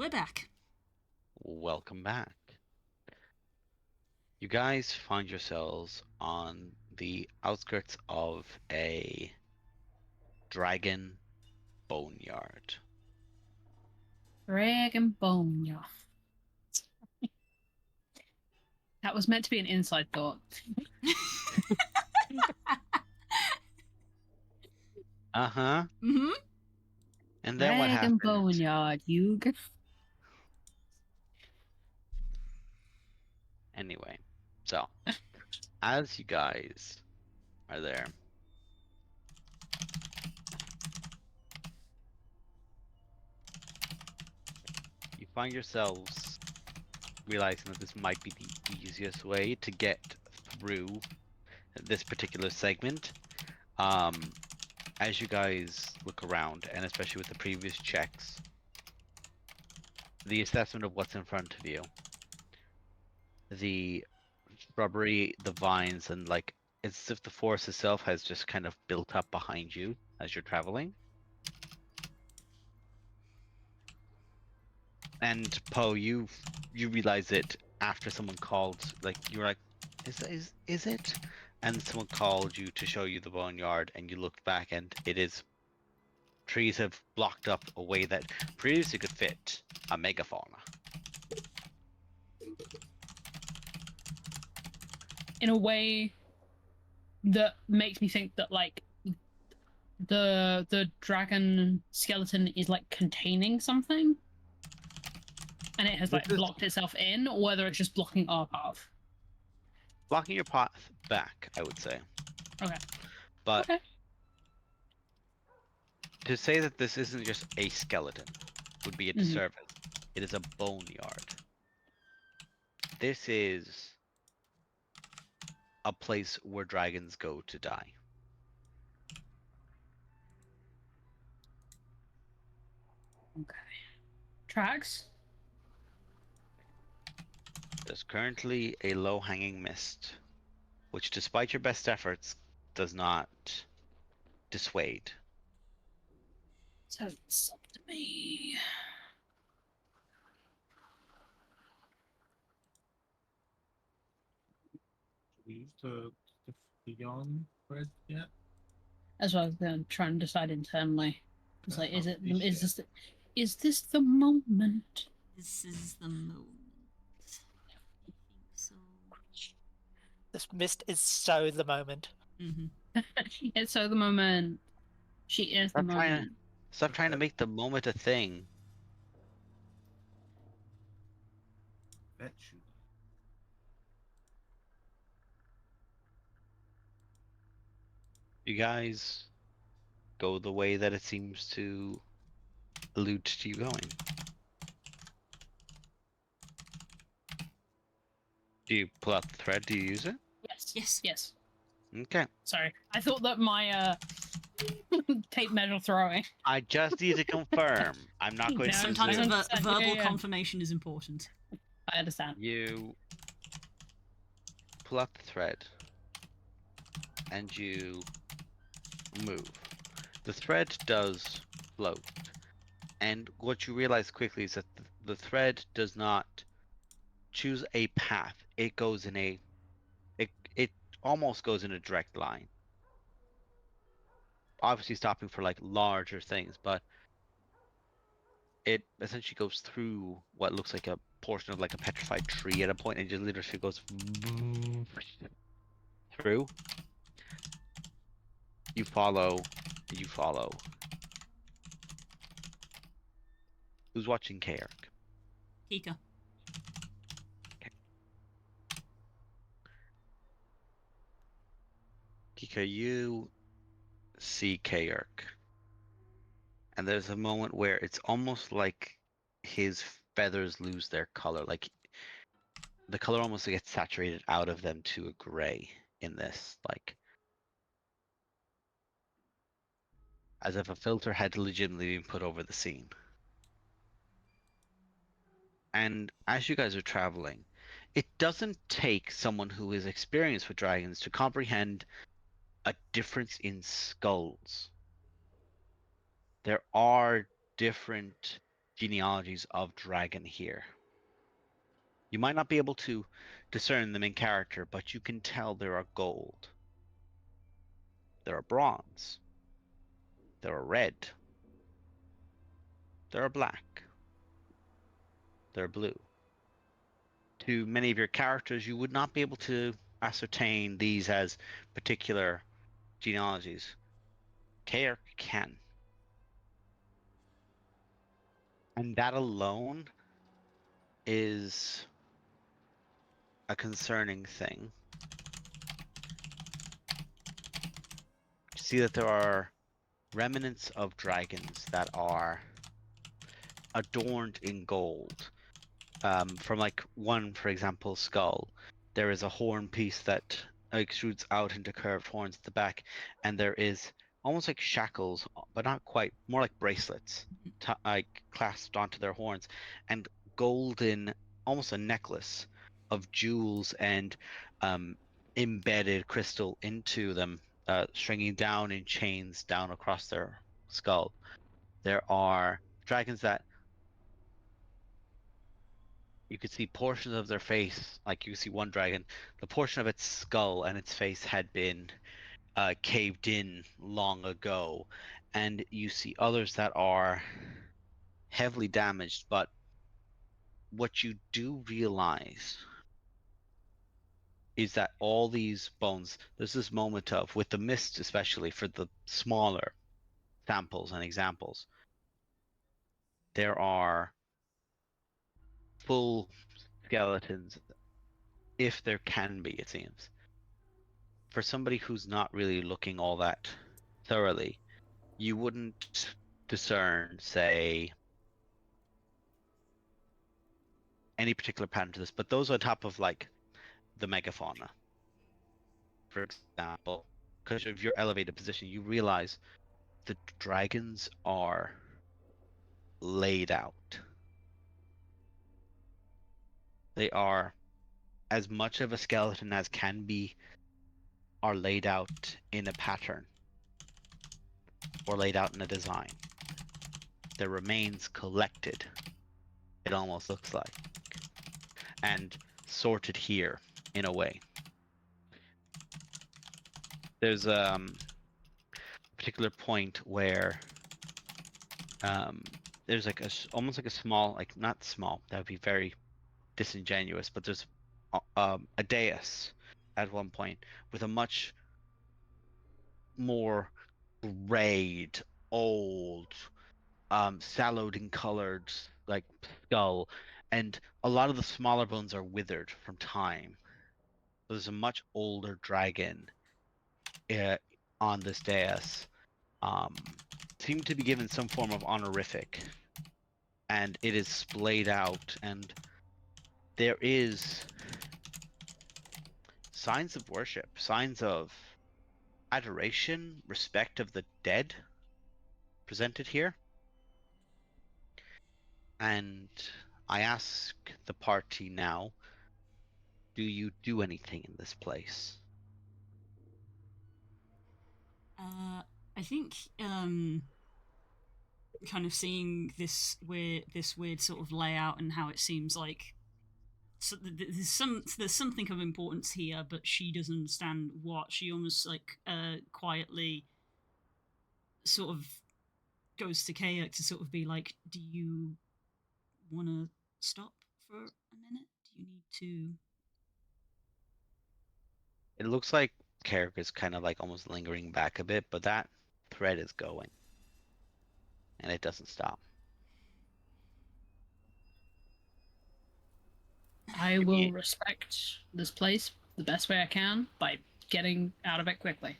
we're back. Welcome back. You guys find yourselves on the outskirts of a dragon boneyard. Dragon bone, yeah. That was meant to be an inside thought. Uh-huh. Mm-hmm. And then what Dragon happened? boneyard, you. Anyway, so as you guys are there, you find yourselves realizing that this might be the easiest way to get through this particular segment. As you guys look around, and especially with the previous checks, the assessment of what's in front of you, the shrubbery, the vines, and like it's as if the forest itself has just kind of built up behind you as you're traveling. And Poe, you realize it after someone called, like you were like, is it? And someone called you to show you the boneyard, and you looked back, and it is. Trees have blocked up a way that previously could fit a megafauna. In a way that makes me think that like the dragon skeleton is like containing something, and it has like This is- blocked itself in, or whether it's just blocking our path. Blocking your path back, I would say. Okay. But Okay. to say that this isn't just a skeleton would be a Mhm. disservice. It is a boneyard. This is a place where dragons go to die. Okay. Tracks. There's currently a low-hanging mist, which despite your best efforts, does not dissuade. So it's up to me. We used the yarn thread yet? As well as going to try and decide internally. It's like, is Holy is shit. is this the moment? This is the moment. I think so. This mist is so the moment. Mm-hmm. It's so the moment. She is the Stop trying to- moment. Stop trying to make the moment a thing. Bet you. You guys go the way that it seems to allude to you going. Do you pull out the thread? Do you use it? Yes. Yes. Yes. Okay. Sorry. I thought that my tape measure throwing. I just need to confirm. I'm not going No, to Sometimes presume. understand. verbal Yeah, yeah. confirmation is important. I understand. You pull out the thread and you move. The thread does float, and what you realize quickly is that the thread does not choose a path. It goes in a it almost goes in a direct line. Obviously stopping for like larger things, but it essentially goes through what looks like a portion of like a petrified tree at a point, and just literally goes through. You follow. You follow. Who's watching Kayak? Kika. Kika, you see Kayak, and there's a moment where it's almost like his feathers lose their color, like the color almost gets saturated out of them to a gray in this, like as if a filter had legitimately been put over the scene. And as you guys are traveling, it doesn't take someone who is experienced with dragons to comprehend a difference in skulls. There are different genealogies of dragon here. You might not be able to discern them in character, but you can tell there are gold. There are bronze. There are red. There are black. There are blue. To many of your characters, you would not be able to ascertain these as particular genealogies. Kaer can. And that alone is a concerning thing. See that there are remnants of dragons that are adorned in gold. From like one, for example, skull, there is a horn piece that extrudes out into curved horns at the back, and there is almost like shackles, but not quite, more like bracelets, like clasped onto their horns, and golden, almost a necklace of jewels and embedded crystal into them, stringing down in chains down across their skull. There are dragons that you could see portions of their face, like you see one dragon, the portion of its skull and its face had been caved in long ago, and you see others that are heavily damaged. But what you do realize is that all these bones, there's this moment of, with the mist especially for the smaller samples and examples, there are full skeletons, if there can be, it seems. For somebody who's not really looking all that thoroughly, you wouldn't discern, say, any particular pattern to this, but those on top of like the megafauna, for example, because of your elevated position, you realize the dragons are laid out. They are as much of a skeleton as can be, are laid out in a pattern or laid out in a design. Their remains collected, it almost looks like, and sorted here in a way. There's a particular point where there's like almost like a small, like not small, that would be very disingenuous, but there's a dais at one point with a much more grayed, old, sallowed and colored like skull, and a lot of the smaller bones are withered from time. There's a much older dragon on this dais. Seemed to be given some form of honorific, and it is splayed out, and there is signs of worship, signs of adoration, respect of the dead presented here. And I ask the party now, do you do anything in this place? I think kind of seeing this weird sort of layout and how it seems like there's something of importance here, but she doesn't understand what. She almost like quietly sort of goes to Kayak to sort of be like, do you want to stop for a minute? Do you need to? It looks like Carrick is kind of like almost lingering back a bit, but that thread is going. And it doesn't stop. I will respect this place the best way I can by getting out of it quickly.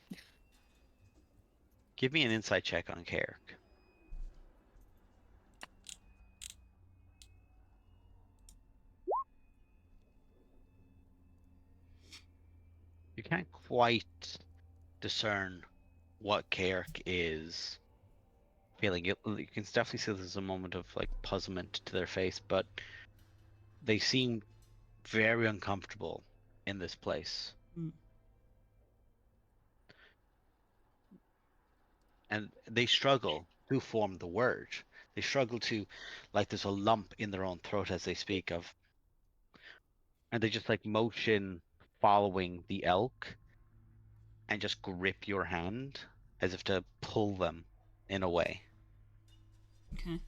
Give me an insight check on Carrick. You can't quite discern what Carrick is feeling. You can definitely see there's a moment of like puzzlement to their face, but they seem very uncomfortable in this place. Mm. And they struggle to form the word. They struggle to, like, there's a lump in their own throat as they speak of, and they just like motion following the elk and just grip your hand as if to pull them in a way. Okay.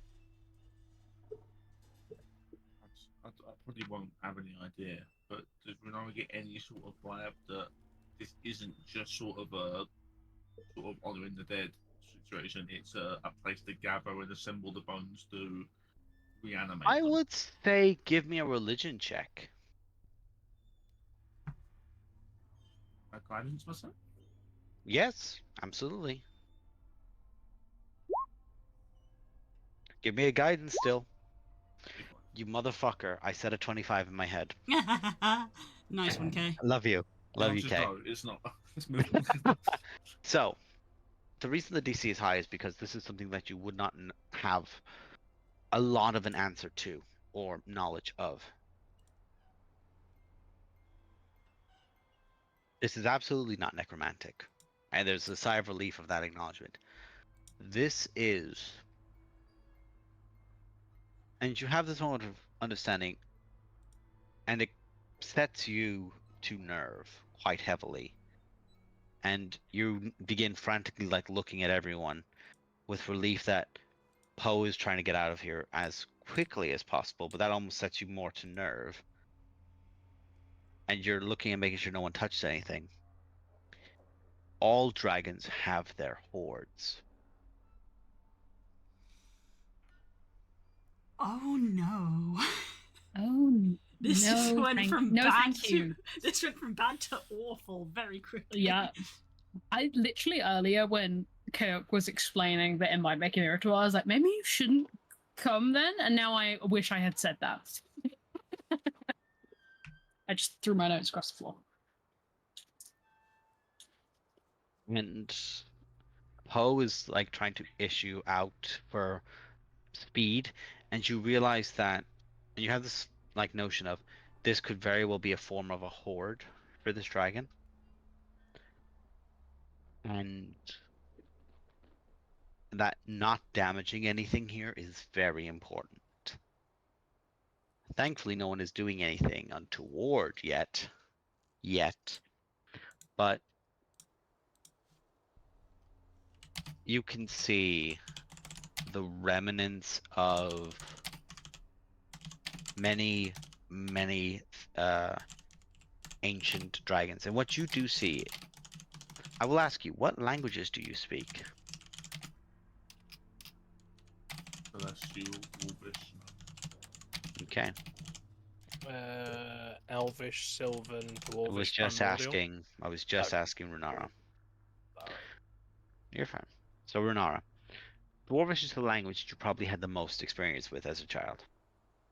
I probably won't have any idea, but does Renara get any sort of vibe that this isn't just sort of honoring the dead situation? It's a place to gather and assemble the bones to reanimate I them. would say give me a religion check. A guidance myself? Yes, absolutely. Give me a guidance still. You motherfucker. I said a 25 in my head. Nice one, Kay. Love you. Love you, Just Kay. no, it's not. Let's move on. So, the reason the DC is high is because this is something that you would not have a lot of an answer to or knowledge of. This is absolutely not necromantic. And there's a sigh of relief of that acknowledgement. This is. And you have this moment of understanding, and it sets you to nerve quite heavily. And you begin frantically like looking at everyone with relief that Poe is trying to get out of here as quickly as possible, but that almost sets you more to nerve. And you're looking and making sure no one touched anything. All dragons have their hordes. Oh no. Oh This no, just went from no, bad thank to you. this went from bad to awful very quickly. Yeah. I literally earlier when Kirk was explaining that it might make a miracle, I was like, maybe you shouldn't come then. And now I wish I had said that. I just threw my notes across the floor. And Poe is like trying to issue out for speed, and you realize that, and you have this like notion of this could very well be a form of a horde for this dragon. And that not damaging anything here is very important. Thankfully, no one is doing anything untoward yet. But you can see the remnants of many ancient dragons. And what you do see, I will ask you, what languages do you speak? Celestial, Wolfish. Okay. Elvish, Sylvan, Dwarvish, I was just Primordial. asking Runara. You're fine. So Runara, Dwarvish is the language you probably had the most experience with as a child,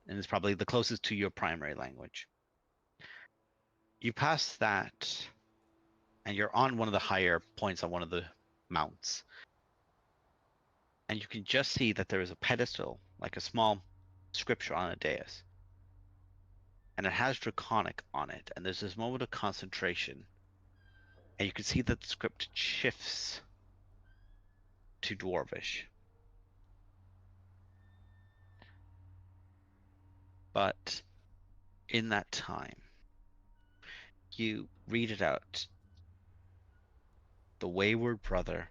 and it's probably the closest to your primary language. You pass that, and you're on one of the higher points on one of the mounts, and you can just see that there is a pedestal, like a small scripture on a dais, and it has Draconic on it, and there's this moment of concentration, and you can see that the script shifts to Dwarvish. But in that time, you read it out. The wayward brother,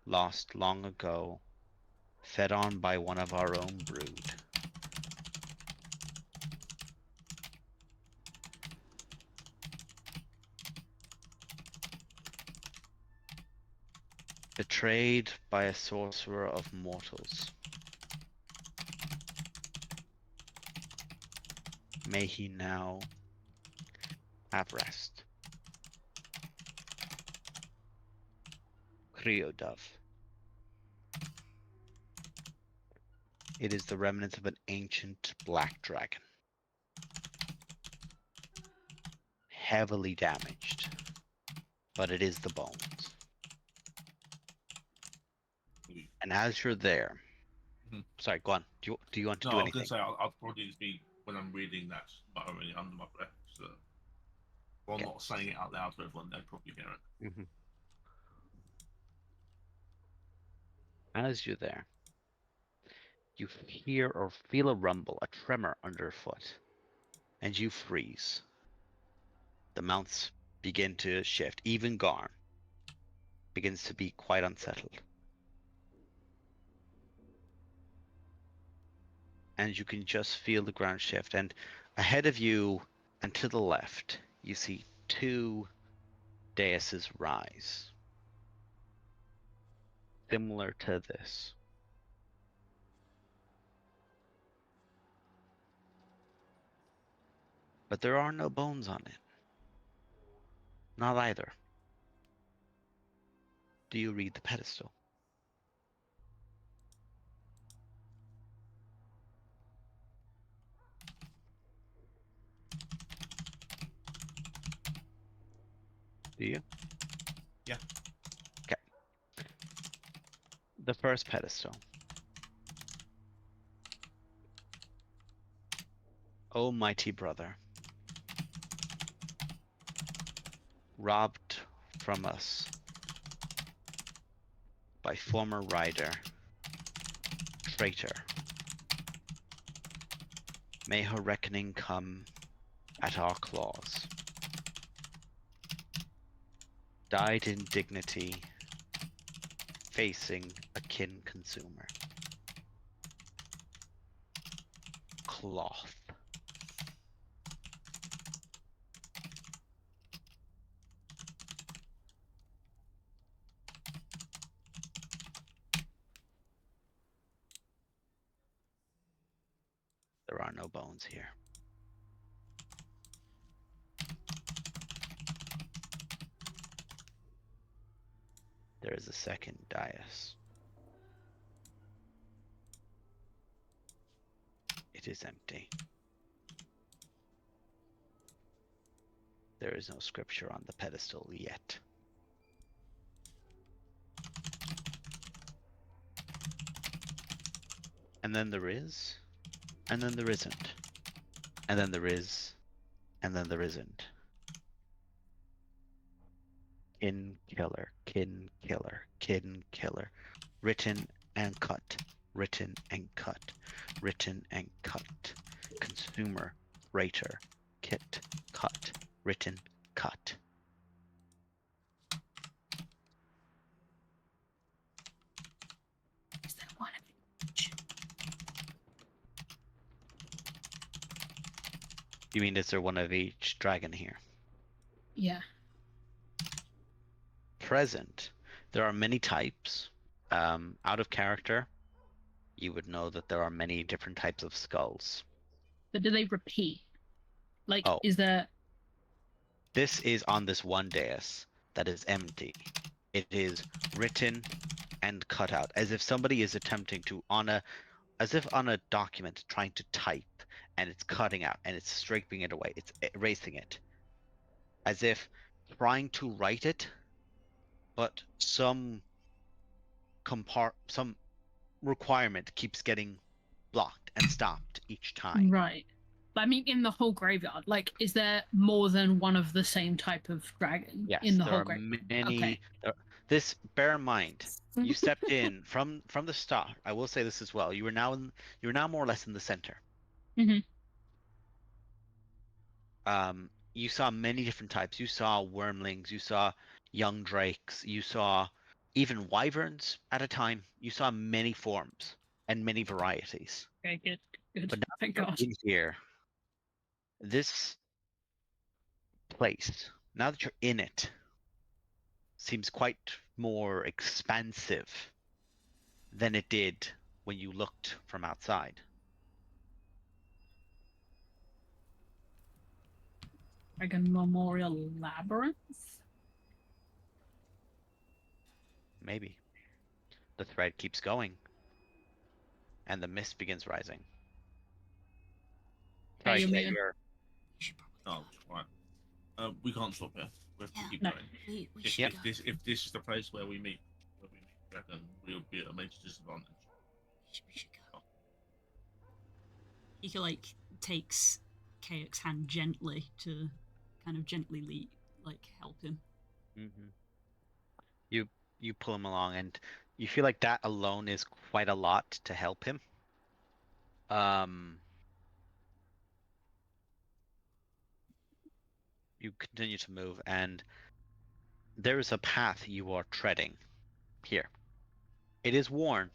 lost long ago, fed on by one of our own brood. Betrayed by a sorcerer of mortals. May he now have rest. Creo dove. It is the remnants of an ancient black dragon. Heavily damaged, but it is the bones. And as you're there, sorry, go on. Do you want to do I was anything? going to say, I'll probably just be, when I'm reading that, muttering it under my breath. So, while not saying it out loud to everyone, they'll probably hear it. As you're there, you hear or feel a rumble, a tremor underfoot, and you freeze. The mounts begin to shift. Even Garm begins to be quite unsettled. And you can just feel the ground shift. And ahead of you and to the left, you see two daises rise, similar to this. But there are no bones on it. Not either. Do you read the pedestal? Do you? Yeah. Okay. The first pedestal. O mighty brother, robbed from us by former rider, traitor. May her reckoning come at our claws. Died in dignity, facing a kin consumer. Cloth. There are no bones here. There is a second dais. It is empty. There is no scripture on the pedestal yet. And then there is, and then there isn't. And then there is, and then there isn't. Kin killer, kin killer, kin killer. Written and cut, written and cut, written and cut. Consumer, rater, kit, cut, written, cut. Is there one of each? You mean, is there one of each dragon here? Yeah. Present. There are many types. Out of character, you would know that there are many different types of skulls. But do they repeat? Like, Oh. is there... This is on this one dais that is empty. It is written and cut out, as if somebody is attempting to, as if on a document, trying to type, and it's cutting out, and it's stripping it away, it's erasing it. As if trying to write it, but some requirement keeps getting blocked and stopped each time. Right. But I mean, in the whole graveyard, like, is there more than one of the same type of dragon Yes, in the there whole are graveyard? many. Okay. This, bear in mind, you stepped in from the start. I will say this as well. You are now more or less in the center. Mhm. You saw many different types. You saw wormlings. You saw young drakes. You saw even wyverns at a time. You saw many forms and many varieties. Okay, good. Good. But now Thank that you're God. in here, this place, now that you're in it, seems quite more expansive than it did when you looked from outside. Dragon Memorial Labyrinth? Maybe. The thread keeps going, and the mist begins rising. Hey, Sorry, you're yeah, muted. you're. We should probably Oh, right. We can't stop here. We have to Yeah. keep No. going. we If, should if go. this is the place where we meet, then we'll be at a major disadvantage. We should go. He like takes Kayak's hand gently to kind of gently help him. Mm-hmm. You pull him along, and you feel like that alone is quite a lot to help him. Um, you continue to move, and there is a path you are treading here. It is worn.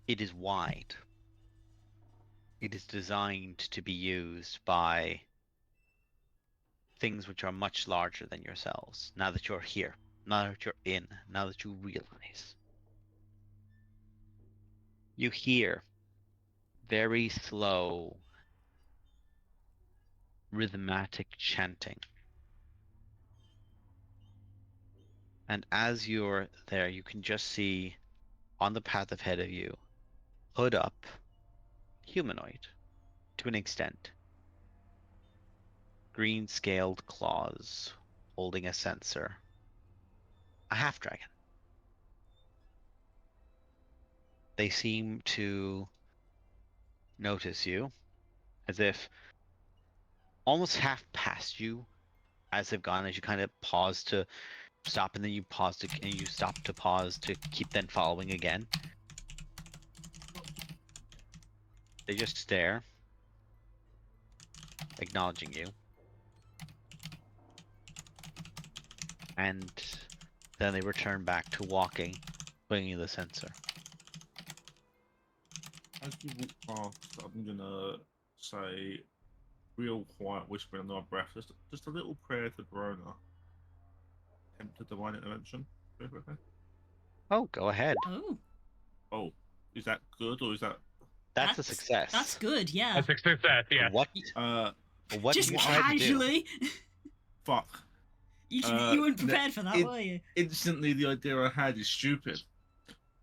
It is wide. It is designed to be used by things which are much larger than yourselves. Now that you're here, now that you're in, now that you realize. You hear very slow, rhythmatic chanting. And as you're there, you can just see on the path ahead of you, hood up, humanoid to an extent. Green scaled claws, holding a censer. A half dragon. They seem to notice you, as if almost half past you as they've gone, as you kind of pause to stop, and then you pause to, and you stop to pause to keep then following again. They just stare, acknowledging you. And then they return back to walking, bringing you the sensor. As we walk past, I'm gonna say, real quiet, whispering under my breath, just a little prayer to Verona. Attempt to divine intervention. Oh, go ahead. Oh, Oh, is that good or is that? That's a success. That's good, yeah. That's a success, yeah. What? Uh, What Just you tried to do? casually. fuck. You weren't prepared for that, were you? Instantly, the idea I had is stupid.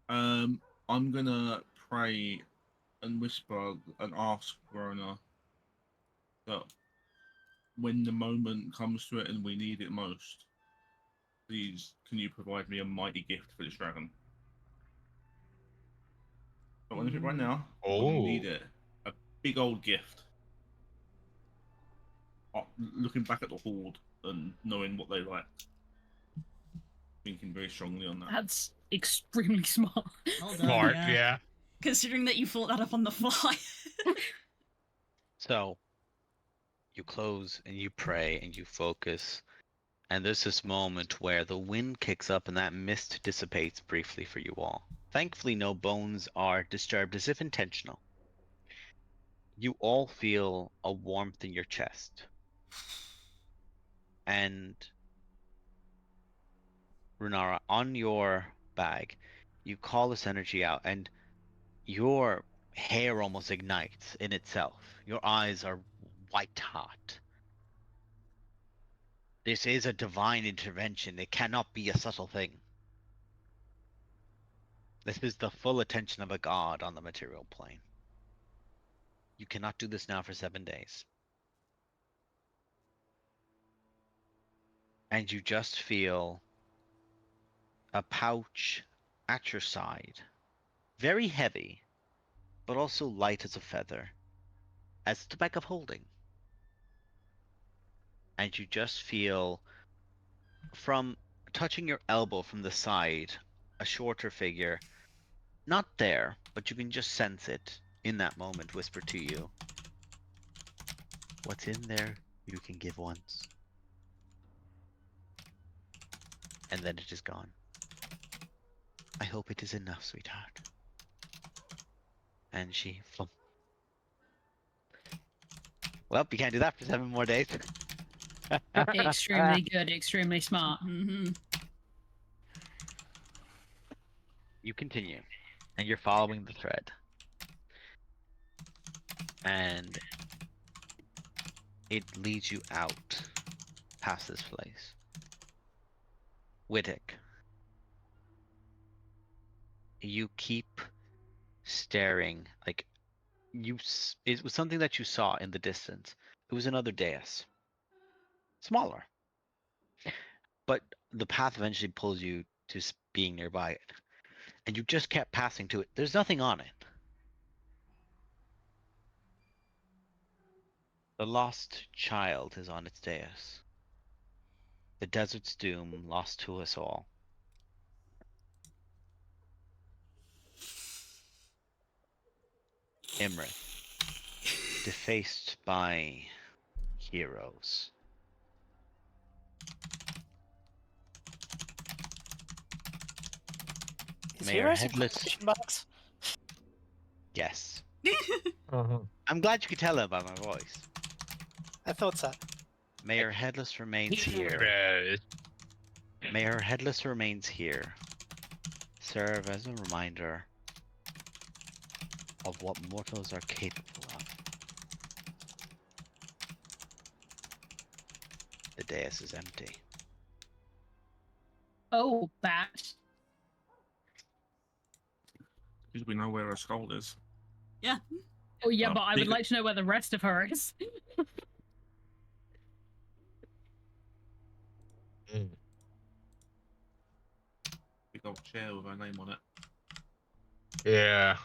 I'm gonna pray and whisper and ask Verona that when the moment comes to it and we need it most, please, can you provide me a mighty gift for this dragon? Don't want anything right now. Oh. I need it. A big old gift. Looking back at the horde and knowing what they like. Thinking very strongly on that. That's extremely smart. Well done, Smart, yeah. Considering that you thought that up on the fly. So, you close and you pray and you focus, and there's this moment where the wind kicks up and that mist dissipates briefly for you all. Thankfully, no bones are disturbed, as if intentional. You all feel a warmth in your chest. And Runara, on your bag, you call this energy out, and your hair almost ignites in itself. Your eyes are white hot. This is a divine intervention. It cannot be a subtle thing. This is the full attention of a god on the material plane. You cannot do this now for 7 days. And you just feel a pouch at your side. Very heavy, but also light as a feather, as the bag of holding. And you just feel, from touching your elbow from the side, a shorter figure, not there, but you can just sense it in that moment, whisper to you. What's in there, you can give once. And then it is gone. I hope it is enough, sweetheart. And she flump. Well, you can't do that for 7 more days. Extremely good, extremely smart. Mm-hmm. You continue, and you're following the thread. And it leads you out past this place. Wittick, you keep staring, like it was something that you saw in the distance. It was another dais, smaller, but the path eventually pulls you to being nearby it, and you just kept passing to it. There's nothing on it. The lost child is on its dais. The desert's doom lost to us all. Imrith, defaced by heroes. Is May your heroes in headless- quotation marks? Yes. Uh-huh. I'm glad you could tell it by my voice. I thought so. May your headless remains here. Heroes. May her headless remains here serve as a reminder of what mortals are capable of. The dais is empty. Oh, that. Because we know where her skull is. Yeah. Oh, yeah, Oh, but I would big- like to know where the rest of her is. Mm. Big old chair with her name on it. Yeah.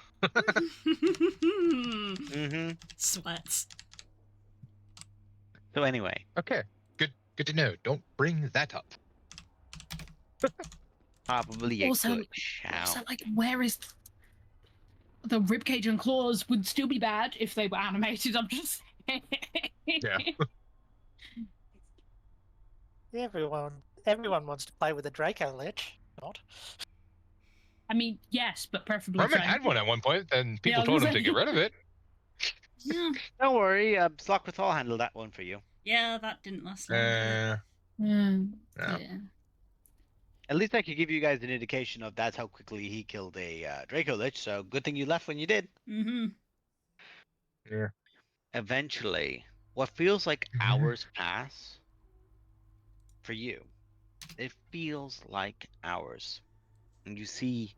Mm-hmm. Sweats. So anyway, Okay. Good to know. Don't bring that up. probably a Also- good shout. So, like, where is the ribcage and claws would still be bad if they were animated. I'm just saying. Yeah. Everyone wants to play with a Draco Lich. Not. I mean, yes, but preferably. Herman trying- had one at one point, and people I was told him gonna to get say- rid of it. Yeah. Don't worry, Slockrothal handled that one for you. Yeah, that didn't last long. did it? Mm, Yeah. yeah. At least I could give you guys an indication of that's how quickly he killed a Draco Lich, so good thing you left when you did. Mm-hmm. Yeah. Eventually, what feels like Mhm. hours pass for you. It feels like hours. And you see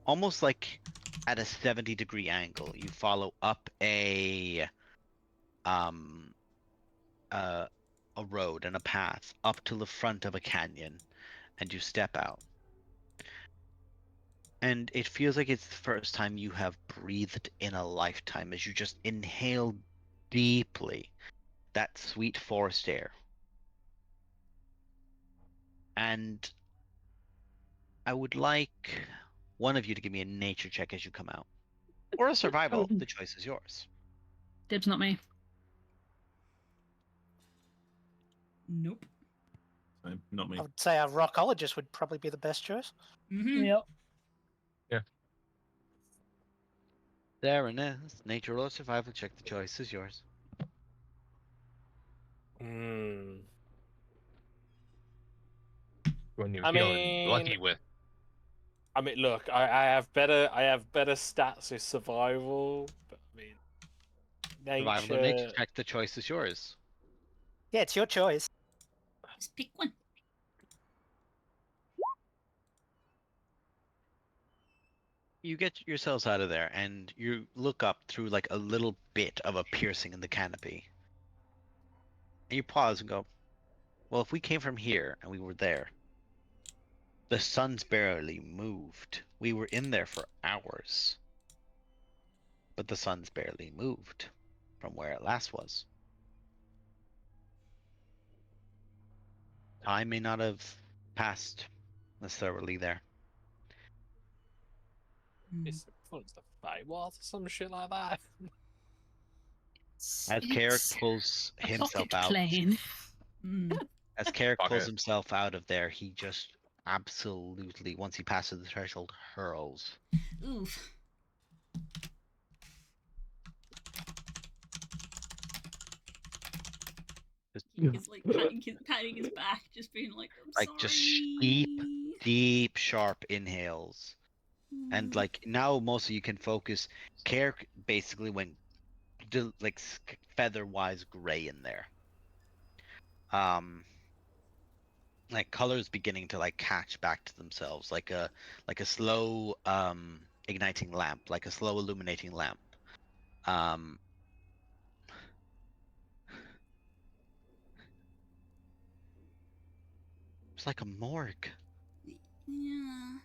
almost like at a 70-degree angle, you follow up a road and a path up to the front of a canyon, and you step out. And it feels like it's the first time you have breathed in a lifetime as you just inhale deeply that sweet forest air. And I would like one of you to give me a nature check as you come out. Or a survival. The choice is yours. Dibs, not me. Nope. So, not me. I would say a rockologist would probably be the best choice. Mm-hmm. Yep. There it is. Nature or survival check. The choice is yours. Hmm. When you're I feeling lucky mean- with. I mean, look, I have better stats with survival, but I mean, Survival or nature check. The choice is yours. Yeah, it's your choice. Just pick one. You get yourselves out of there, and you look up through like a little bit of a piercing in the canopy. And you pause and go, well, if we came from here and we were there, the sun's barely moved. We were in there for hours. But the sun's barely moved from where it last was. Time may not have passed necessarily there. It's influenced the Feywild or some shit like that. As Carrick pulls a himself pocket out, plane. Mm. as Carrick pulls Pocket. himself out of there, he just absolutely, once he passes the threshold, hurls. Oof. Just He's like patting his back, just being like, I'm Like, sorry. just deep, sharp inhales. And like now, most of you can focus. Carrick basically went like feather-wise gray in there. Like colors beginning to like catch back to themselves, like a slow igniting lamp, like a slow illuminating lamp. It's like a morgue. Yeah.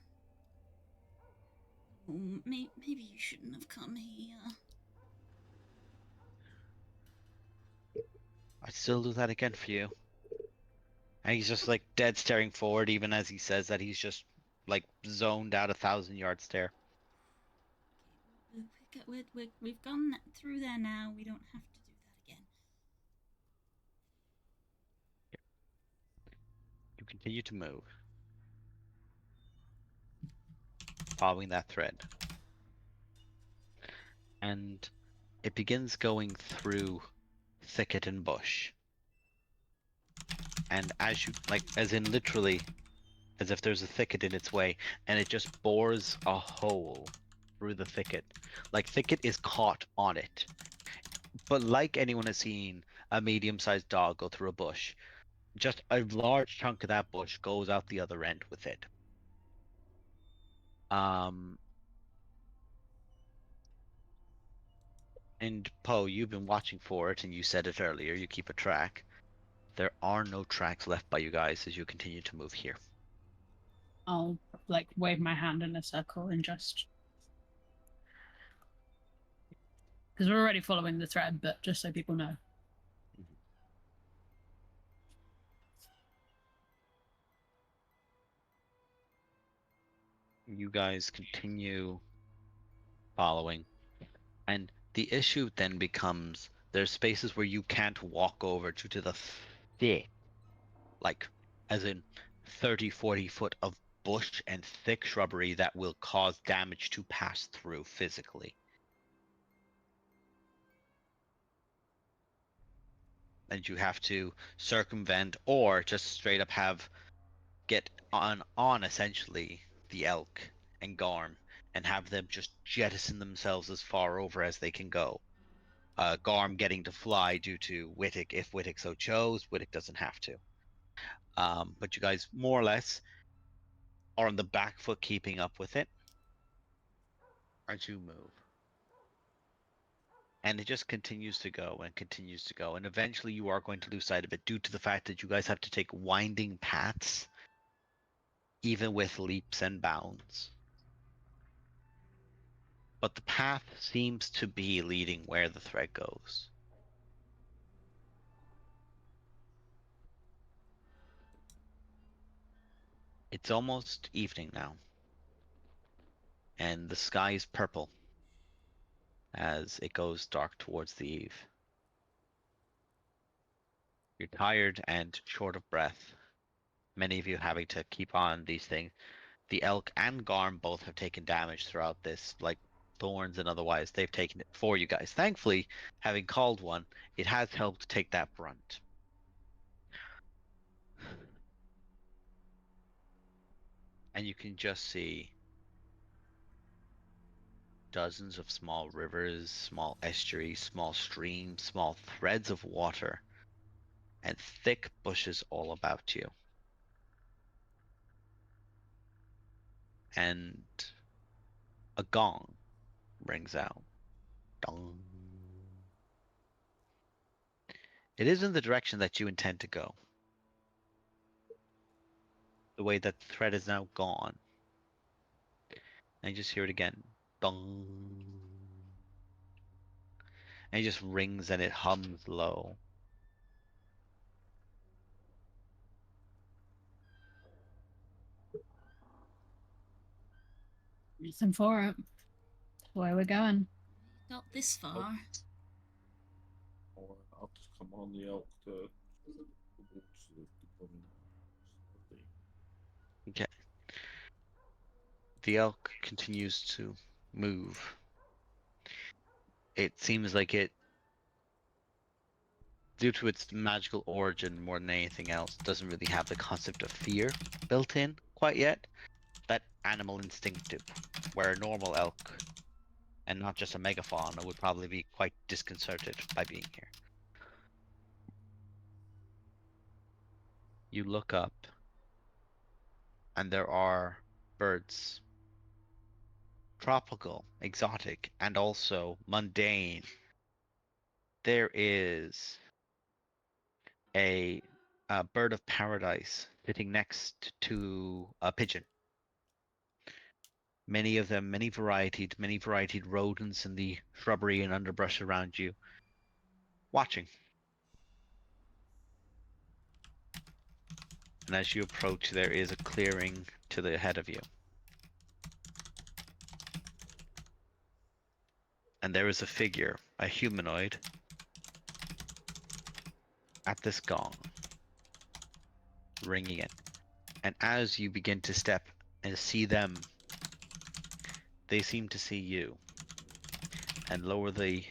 Oh, maybe you shouldn't have come here. I'd still do that again for you. And he's just like dead staring forward, even as he says that he's just like zoned out 1,000-yard stare. we've gone through there now. We don't have to do that again. You continue to move, following that thread. And it begins going through thicket and bush. And as you, like, as in literally, as if there's a thicket in its way, and it just bores a hole through the thicket. Like, thicket is caught on it. But like anyone has seen a medium-sized dog go through a bush, just a large chunk of that bush goes out the other end with it. And Poe, you've been watching for it, and you said it earlier, you keep a track. There are no tracks left by you guys as you continue to move here. I'll like wave my hand in a circle and just because we're already following the thread, but just so people know. You guys continue following, and the issue then becomes there's spaces where you can't walk over due to the thick, like as in 30-40 foot of bush and thick shrubbery that will cause damage to pass through physically. And you have to circumvent or just straight up get on essentially the elk and Garm and have them just jettison themselves as far over as they can go. Garm getting to fly due to Wittick if Wittick so chose. Wittick doesn't have to. But you guys more or less are on the back foot keeping up with it as you move. And it just continues to go and continues to go. And eventually you are going to lose sight of it due to the fact that you guys have to take winding paths, even with leaps and bounds. But the path seems to be leading where the thread goes. It's almost evening now. And the sky is purple as it goes dark towards the eve. You're tired and short of breath. Many of you having to keep on these things. The elk and Garm both have taken damage throughout this, like thorns and otherwise. They've taken it for you guys. Thankfully, having called one, it has helped take that brunt. And you can just see dozens of small rivers, small estuaries, small streams, small threads of water, and thick bushes all about you. And a gong rings out. Dong. It is in the direction that you intend to go. The way that the thread is now gone. And you just hear it again. Dong. And it just rings and it hums low. Reason for it. Where we're going. Got this far. Or I'll just come on the elk towards the woman. Okay. The elk continues to move. It seems like it, due to its magical origin more than anything else, doesn't really have the concept of fear built in quite yet. That animal instinctive, where a normal elk, and not just a megafauna, would probably be quite disconcerted by being here. You look up, and there are birds. Tropical, exotic, and also mundane. There is a bird of paradise sitting next to a pigeon. Many of them, many varied rodents in the shrubbery and underbrush around you, watching. And as you approach, there is a clearing to the ahead of you. and there is a figure, a humanoid, at this gong, ringing it. And as you begin to step and see them, they seem to see you and lower the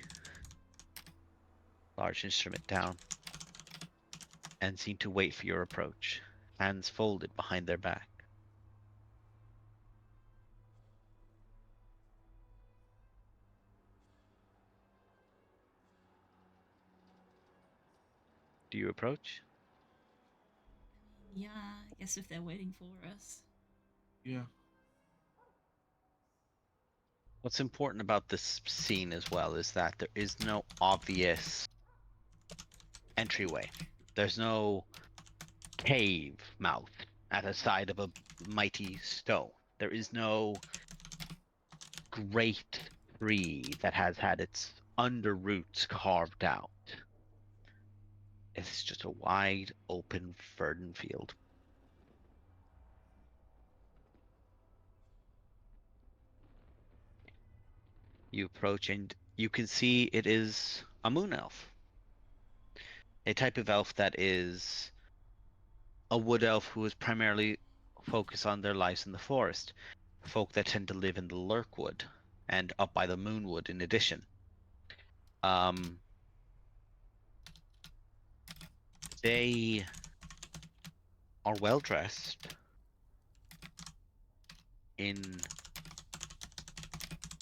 large instrument down and seem to wait for your approach, hands folded behind their back. Do you approach? Yeah, I guess if they're waiting for us. Yeah. What's important about this scene as well is that there is no obvious entryway. There's no cave mouth at the side of a mighty stone. There is no great tree that has had its under roots carved out. It's just a wide open verdant field. You approach and you can see it is a moon elf. A type of elf that is a wood elf who is primarily focused on their lives in the forest. Folk that tend to live in the Lurkwood and up by the Moonwood in addition. They are well dressed in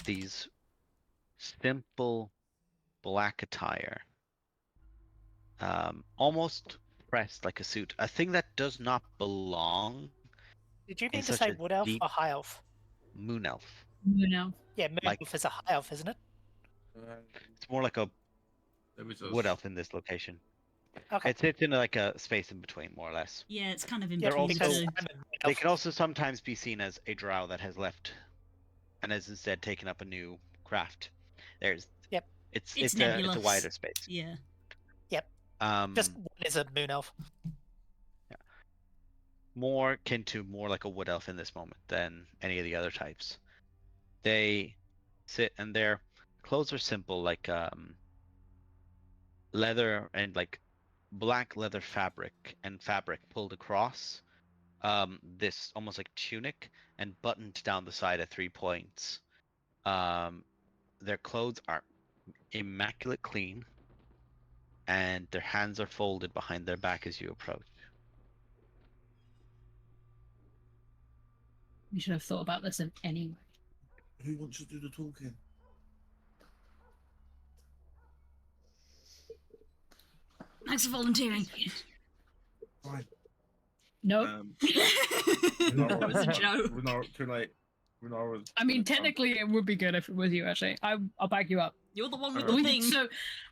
these simple black attire, almost pressed like a suit, a thing that does not belong Did you in mean to such say a wood elf deep or high elf? moon elf. You know. Yeah, moon Like- elf is a high elf, isn't it? It's more like a There is wood elf in this location. Okay. It sits in like a space in between, more or less. Yeah, it's kind of in Yeah, They're between. because also- I'm a moon They elf. can also sometimes be seen as a drow that has left and has instead taken up a new craft. There's Yep. It's It's a nebulous. wider space. Yeah. Just one is a moon elf. More akin to more like a wood elf in this moment than any of the other types. They sit and their clothes are simple, like leather and like black leather fabric and fabric pulled across this almost like tunic and buttoned down the side at 3 points. Their clothes are immaculate clean and their hands are folded behind their back as you approach. We should have thought about this in any way. Who wants to do the talking? Thanks for volunteering. Fine. No. That was a joke. Too late. Renara's I mean, gonna come. technically, it would be good if it was you. Actually, I'll back you up. You're the one with Alright. the thing.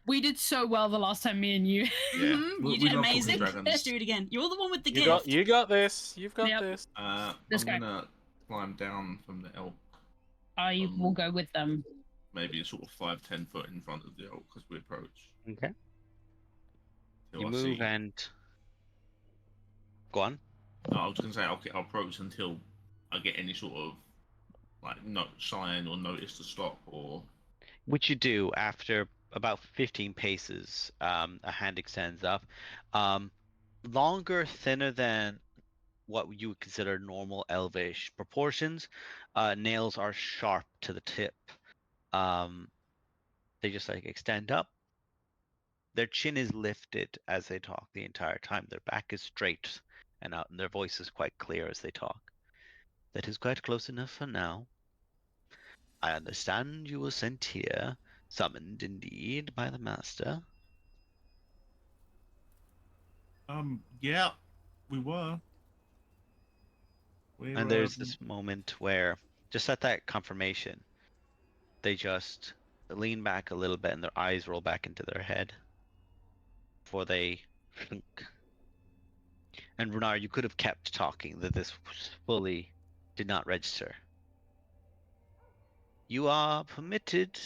We did so well the last time, me and you. Yeah, You we did love talking amazing. dragons. Let's do it again. You're the one with the You gift. got this. You've got Yep. this. This I'm guy. gonna climb down from the elk, I will go with them. maybe sort of 5-10 foot in front of the elk as we approach. Okay. Till You I move see. and go on. No, I was gonna say I'll approach until I get any sort of like sign or notice to stop or. Which you do after about 15 paces. A hand extends up. Longer, thinner than what you would consider normal elvish proportions. Nails are sharp to the tip. They just like extend up. Their chin is lifted as they talk the entire time. Their back is straight and out, and their voice is quite clear as they talk. That is quite close enough for now. I understand you were sent here, summoned indeed by the master. Yeah, we were. And there's this moment where, just at that confirmation, they just lean back a little bit and their eyes roll back into their head before they shrink. And Runar, you could have kept talking, that this fully did not register. You are permitted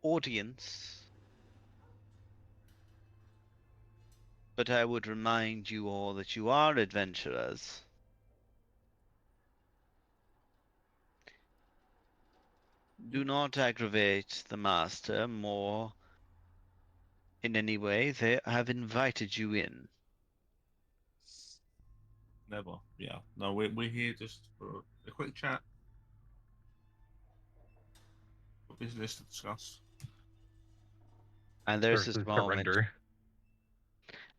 audience, but I would remind you all that you are adventurers. Do not aggravate the master more in any way. They have invited you in. Never. Yeah. No, we're here just for a quick chat. Got business to discuss. And there's this Versus moment, surrender.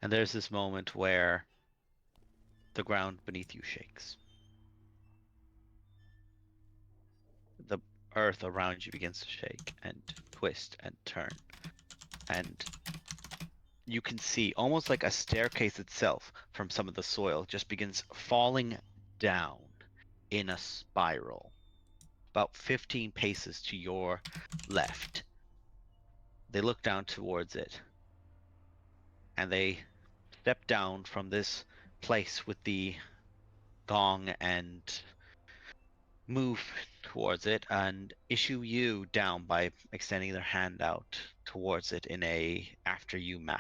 and there's this moment where the ground beneath you shakes. The earth around you begins to shake and twist and turn. And you can see almost like a staircase itself from some of the soil just begins falling down in a spiral about 15 paces to your left. They look down towards it and they step down from this place with the gong and move towards it and issue you down by extending their hand out towards it in a after you manner.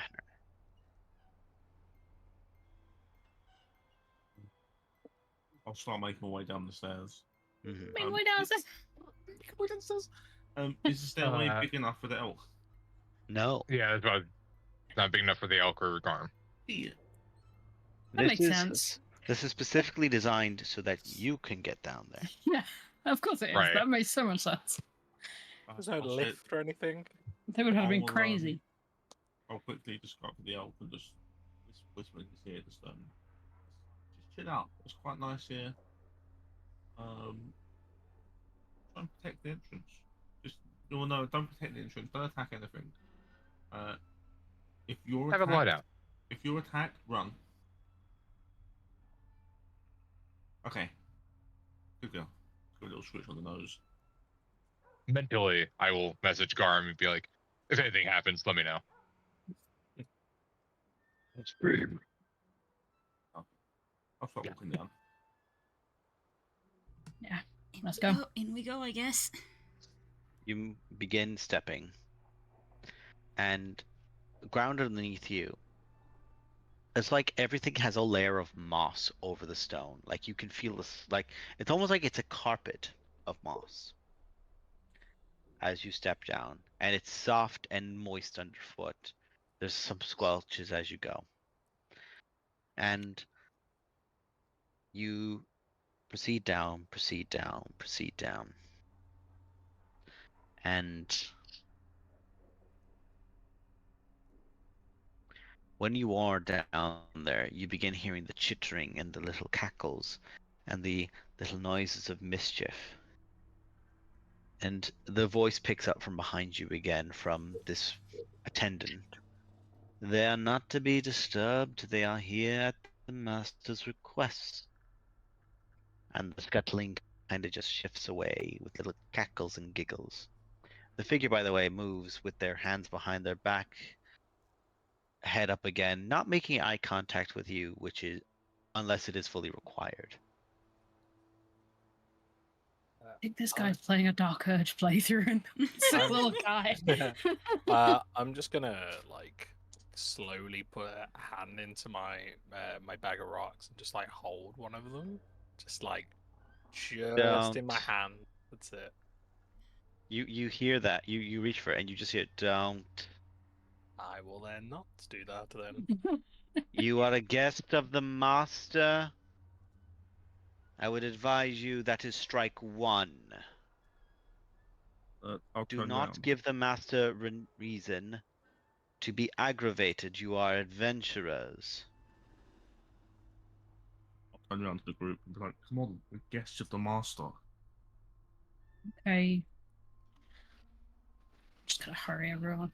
I'll start making my way down the stairs. Mhm. Make way downstairs. Make my way downstairs. Is the stairway big enough for the elk? No, Yeah, that's about not big enough for the elk or Garm. Yeah. That this makes is sense. this is specifically designed so that you can get down there. Yeah, of course it is. Right. That makes so much sense. There's no I'll say- lift or anything. They would have been I'll, crazy. I'll quickly just go up to the elk and just whisper in his ear, just chill out. It's quite nice here. Try and protect the entrance. Just no, don't protect the entrance. Don't attack anything. If you're Have a light attacked, out. if you're attacked, run. Okay. Good girl. Give a little switch on the nose. Mentally, I will message Garm and be like, if anything happens, let me know. Scream. I'll start walking down. Let's go. In we go, I guess. You begin stepping, and the ground underneath you, it's like everything has a layer of moss over the stone. Like you can feel this, like it's almost like it's a carpet of moss as you step down, and it's soft and moist underfoot. There's some squelches as you go, and you proceed down, proceed down, proceed down, and when you are down there, you begin hearing the chittering and the little cackles and the little noises of mischief. And the voice picks up from behind you again from this attendant. They are not to be disturbed. They are here at the master's request. And the scuttling kind of just shifts away with little cackles and giggles. The figure, by the way, moves with their hands behind their back, head up again, not making eye contact with you, which is unless it is fully required. I think this guy's playing a Dark Urge playthrough, and it's a little guy. I'm just gonna like slowly put a hand into my my bag of rocks and just like hold one of them, just in my hand. That's it. You hear that. You reach for it and you just hear don't. I will then not do that then. You are a guest of the master. I would advise you that is strike one. I'll Do turn not around. give the master reason to be aggravated. You are adventurers. I'll turn around to the group and be like, "Come on, we're guests of the master." Okay. Just gotta hurry, everyone.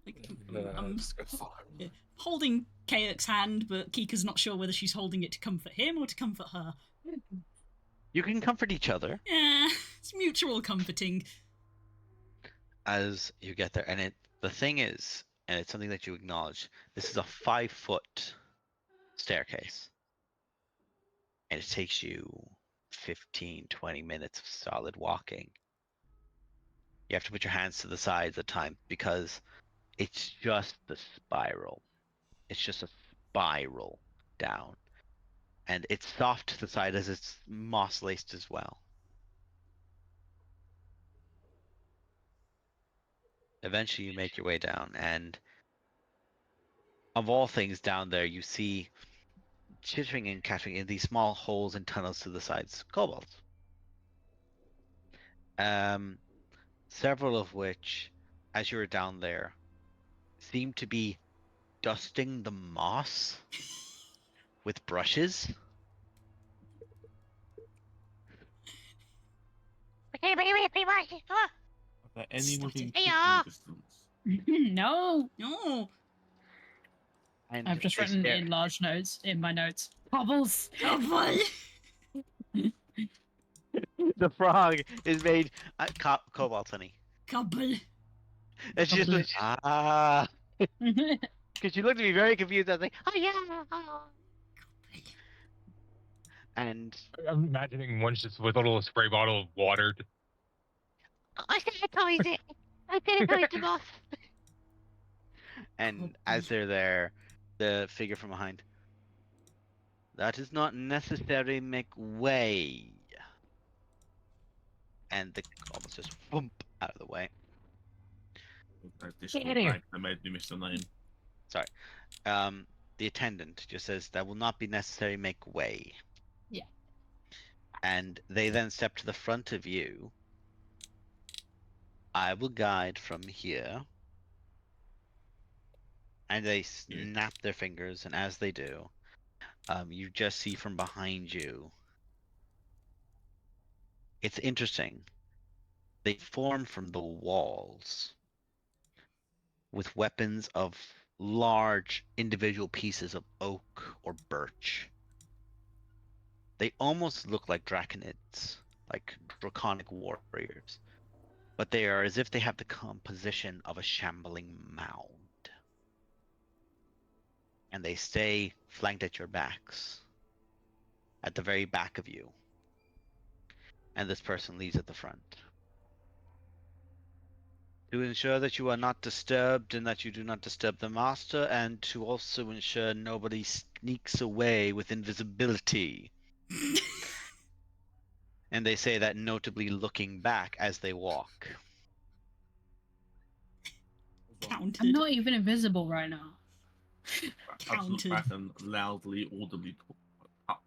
Like, I'm just gonna follow. yeah, holding Kaok's hand, but Kika's not sure whether she's holding it to comfort him or to comfort her. You can comfort each other Yeah, it's mutual comforting. as you get there. And the thing is, and it's something that you acknowledge, this is a 5-foot staircase. And it takes you 15, 20 minutes of solid walking. You have to put your hands to the sides at times because it's just the spiral. It's just a spiral down. And it's soft to the side as it's moss laced as well. Eventually, you make your way down, and of all things down there, you see chittering and catching in these small holes and tunnels to the sides, kobolds. Several of which, as you're down there, seem to be dusting the moss with brushes. Are there any within kicking distance? No, No. And I've just they written stare- in large notes in my notes. Bubbles. Couple. the frog is made cobalt honey. Couple. And she just went, Couple. because she looked at me very confused. I was like, oh yeah. And I'm imagining one's just with a little spray bottle of water. I sanitized it. I sanitized them off. And as they're there, the figure from behind. That is not necessary make way. And the almost just whoomp out of the way. This Get here. I made me miss the name. The attendant just says that will not be necessary make way. Yeah. And they then step to the front of you. I will guide from here. And they snap their fingers, and as they do, you just see from behind you. It's interesting. They form from the walls with weapons of large individual pieces of oak or birch. They almost look like draconids, like draconic warriors, but they are as if they have the composition of a shambling mound. And they stay flanked at your backs, at the very back of you. And this person leads at the front. To ensure that you are not disturbed and that you do not disturb the master, and to also ensure nobody sneaks away with invisibility. And they say that notably looking back as they walk. I'm Counted. not even invisible right now. I just look Counted. back and loudly, audibly talk.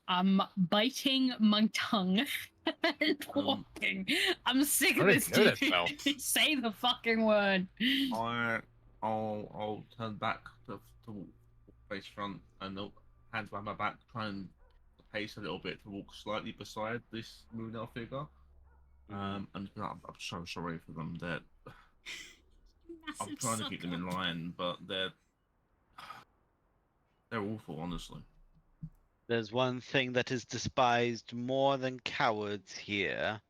I'm biting my tongue and walking. I'm sick of I this don't even know that dude. spell. Say the fucking word. I'll turn back to face front and the hands behind my back, try and pace a little bit to walk slightly beside this Moonell figure. And I'm so sorry for them. I'm Massive trying to keep them in sucker. line, but they're awful, honestly. There's one thing that is despised more than cowards here.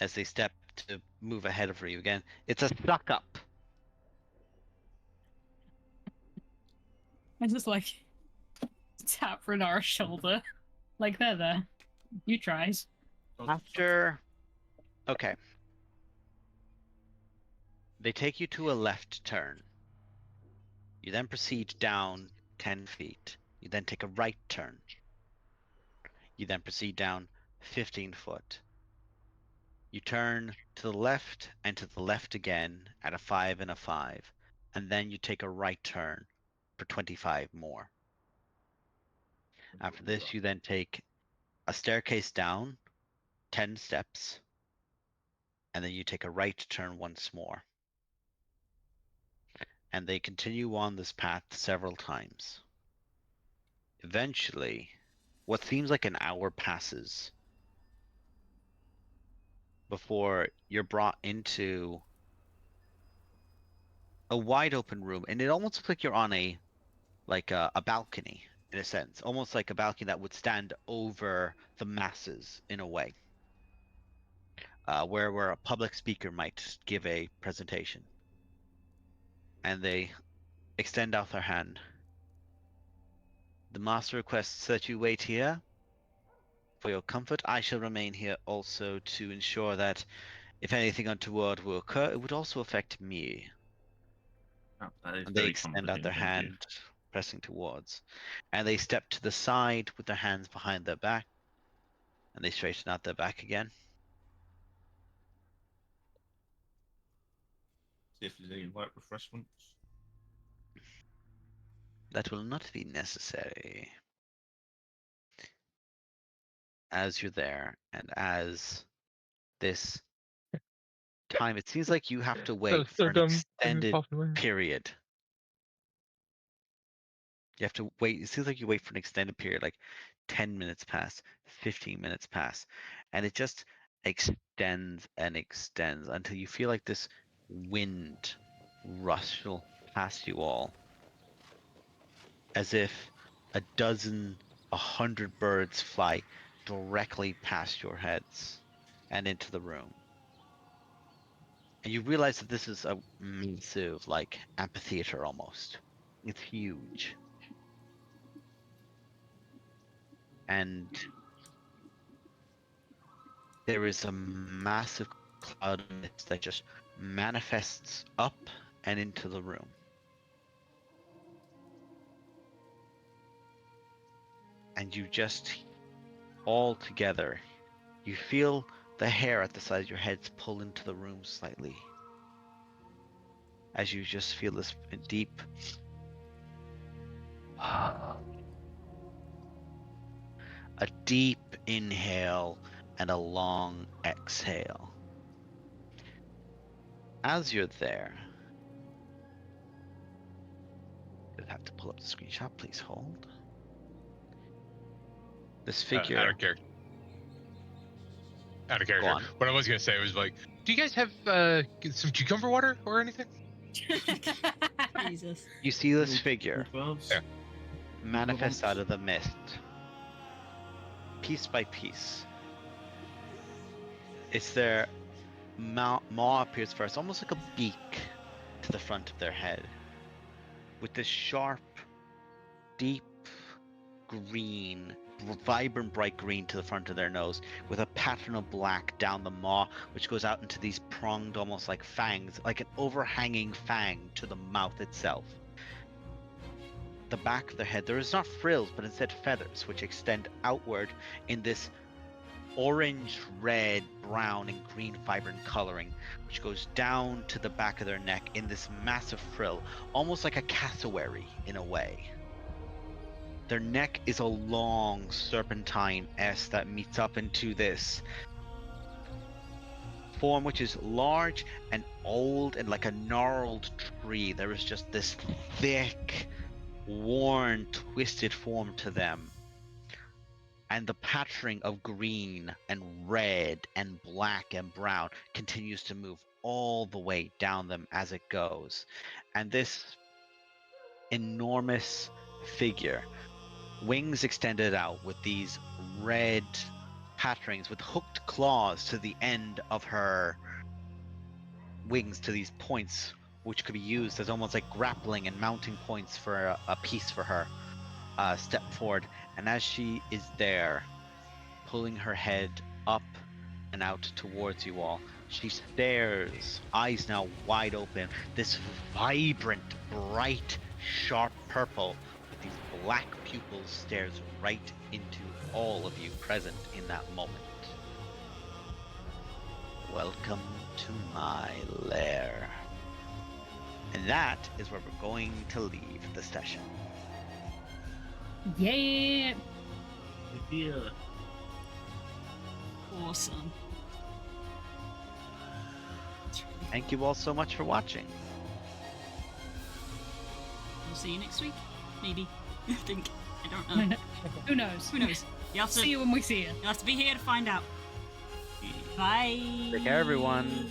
As they step to move ahead of you again. It's a suck up. I just like tap Renar's shoulder. Like, there. You tries. After. Okay. They take you to a left turn. You then proceed down 10 feet. You then take a right turn. You then proceed down 15 foot. You turn to the left and to the left again at a 5 and a 5. And then you take a right turn for 25 more. After this, you then take a staircase down 10 steps. And then you take a right turn once more. And they continue on this path several times. Eventually, what seems like an hour passes before you're brought into a wide open room, and it almost looks like you're on a balcony in a sense, almost like a balcony that would stand over the masses in a way, where a public speaker might give a presentation. And they extend out their hand. The master requests that you wait here for your comfort. I shall remain here also to ensure that if anything untoward will occur, it would also affect me. That is And they very extend out their comforting, thank you. hand, pressing towards. And they step to the side with their hands behind their back. And they straighten out their back again. See if there's any light refreshments. That will not be necessary. As you're there, and as this time, it seems like you have to wait so for an dumb. Things extended popped in my head. period. You have to wait. It seems like you wait for an extended period, like 10 minutes pass, 15 minutes pass, and it just extends and extends until you feel like this wind rustle past you all, as if a dozen, 100 birds fly directly past your heads and into the room. And you realize that this is a massive, like, amphitheater almost. It's huge. And there is a massive cloud of mist that just manifests up and into the room. And you just, all together, you feel the hair at the side of your heads pull into the room slightly. As you just feel this deep a deep inhale and a long exhale. As you're there, you'll have to pull up the screenshot, please hold. This figure. Out of character. Out of Go character. on. What I was gonna say was like, do you guys have some cucumber water or anything? Jesus. You see this figure Yeah. manifest out of the mist, piece by piece. It's their maw appears first, almost like a beak to the front of their head, with this sharp, deep green, vibrant bright green to the front of their nose, with a pattern of black down the maw, which goes out into these pronged, almost like fangs, like an overhanging fang to the mouth itself. The back of their head, there is not frills, but instead feathers, which extend outward in this orange, red, brown, and green vibrant coloring, which goes down to the back of their neck in this massive frill, almost like a cassowary in a way. Their neck is a long serpentine S that meets up into this form, which is large and old and like a gnarled tree. There is just this thick, worn, twisted form to them. And the patterning of green and red and black and brown continues to move all the way down them as it goes. And this enormous figure, wings extended out with these red patterns with hooked claws to the end of her wings, to these points which could be used as almost like grappling and mounting points for a piece for her, step forward. And as she is there, pulling her head up and out towards you all, she stares, eyes now wide open, this vibrant, bright, sharp purple with these black pupils stares right into all of you present in that moment. Welcome to my lair. And that is where we're going to leave the session. Yeah. Yeah. Awesome. Thank you all so much for watching. We'll see you next week. Maybe. I think. I don't know. Who knows? Who knows? You have to, See you when we see you. you have to be here to find out. Bye. Take care, everyone.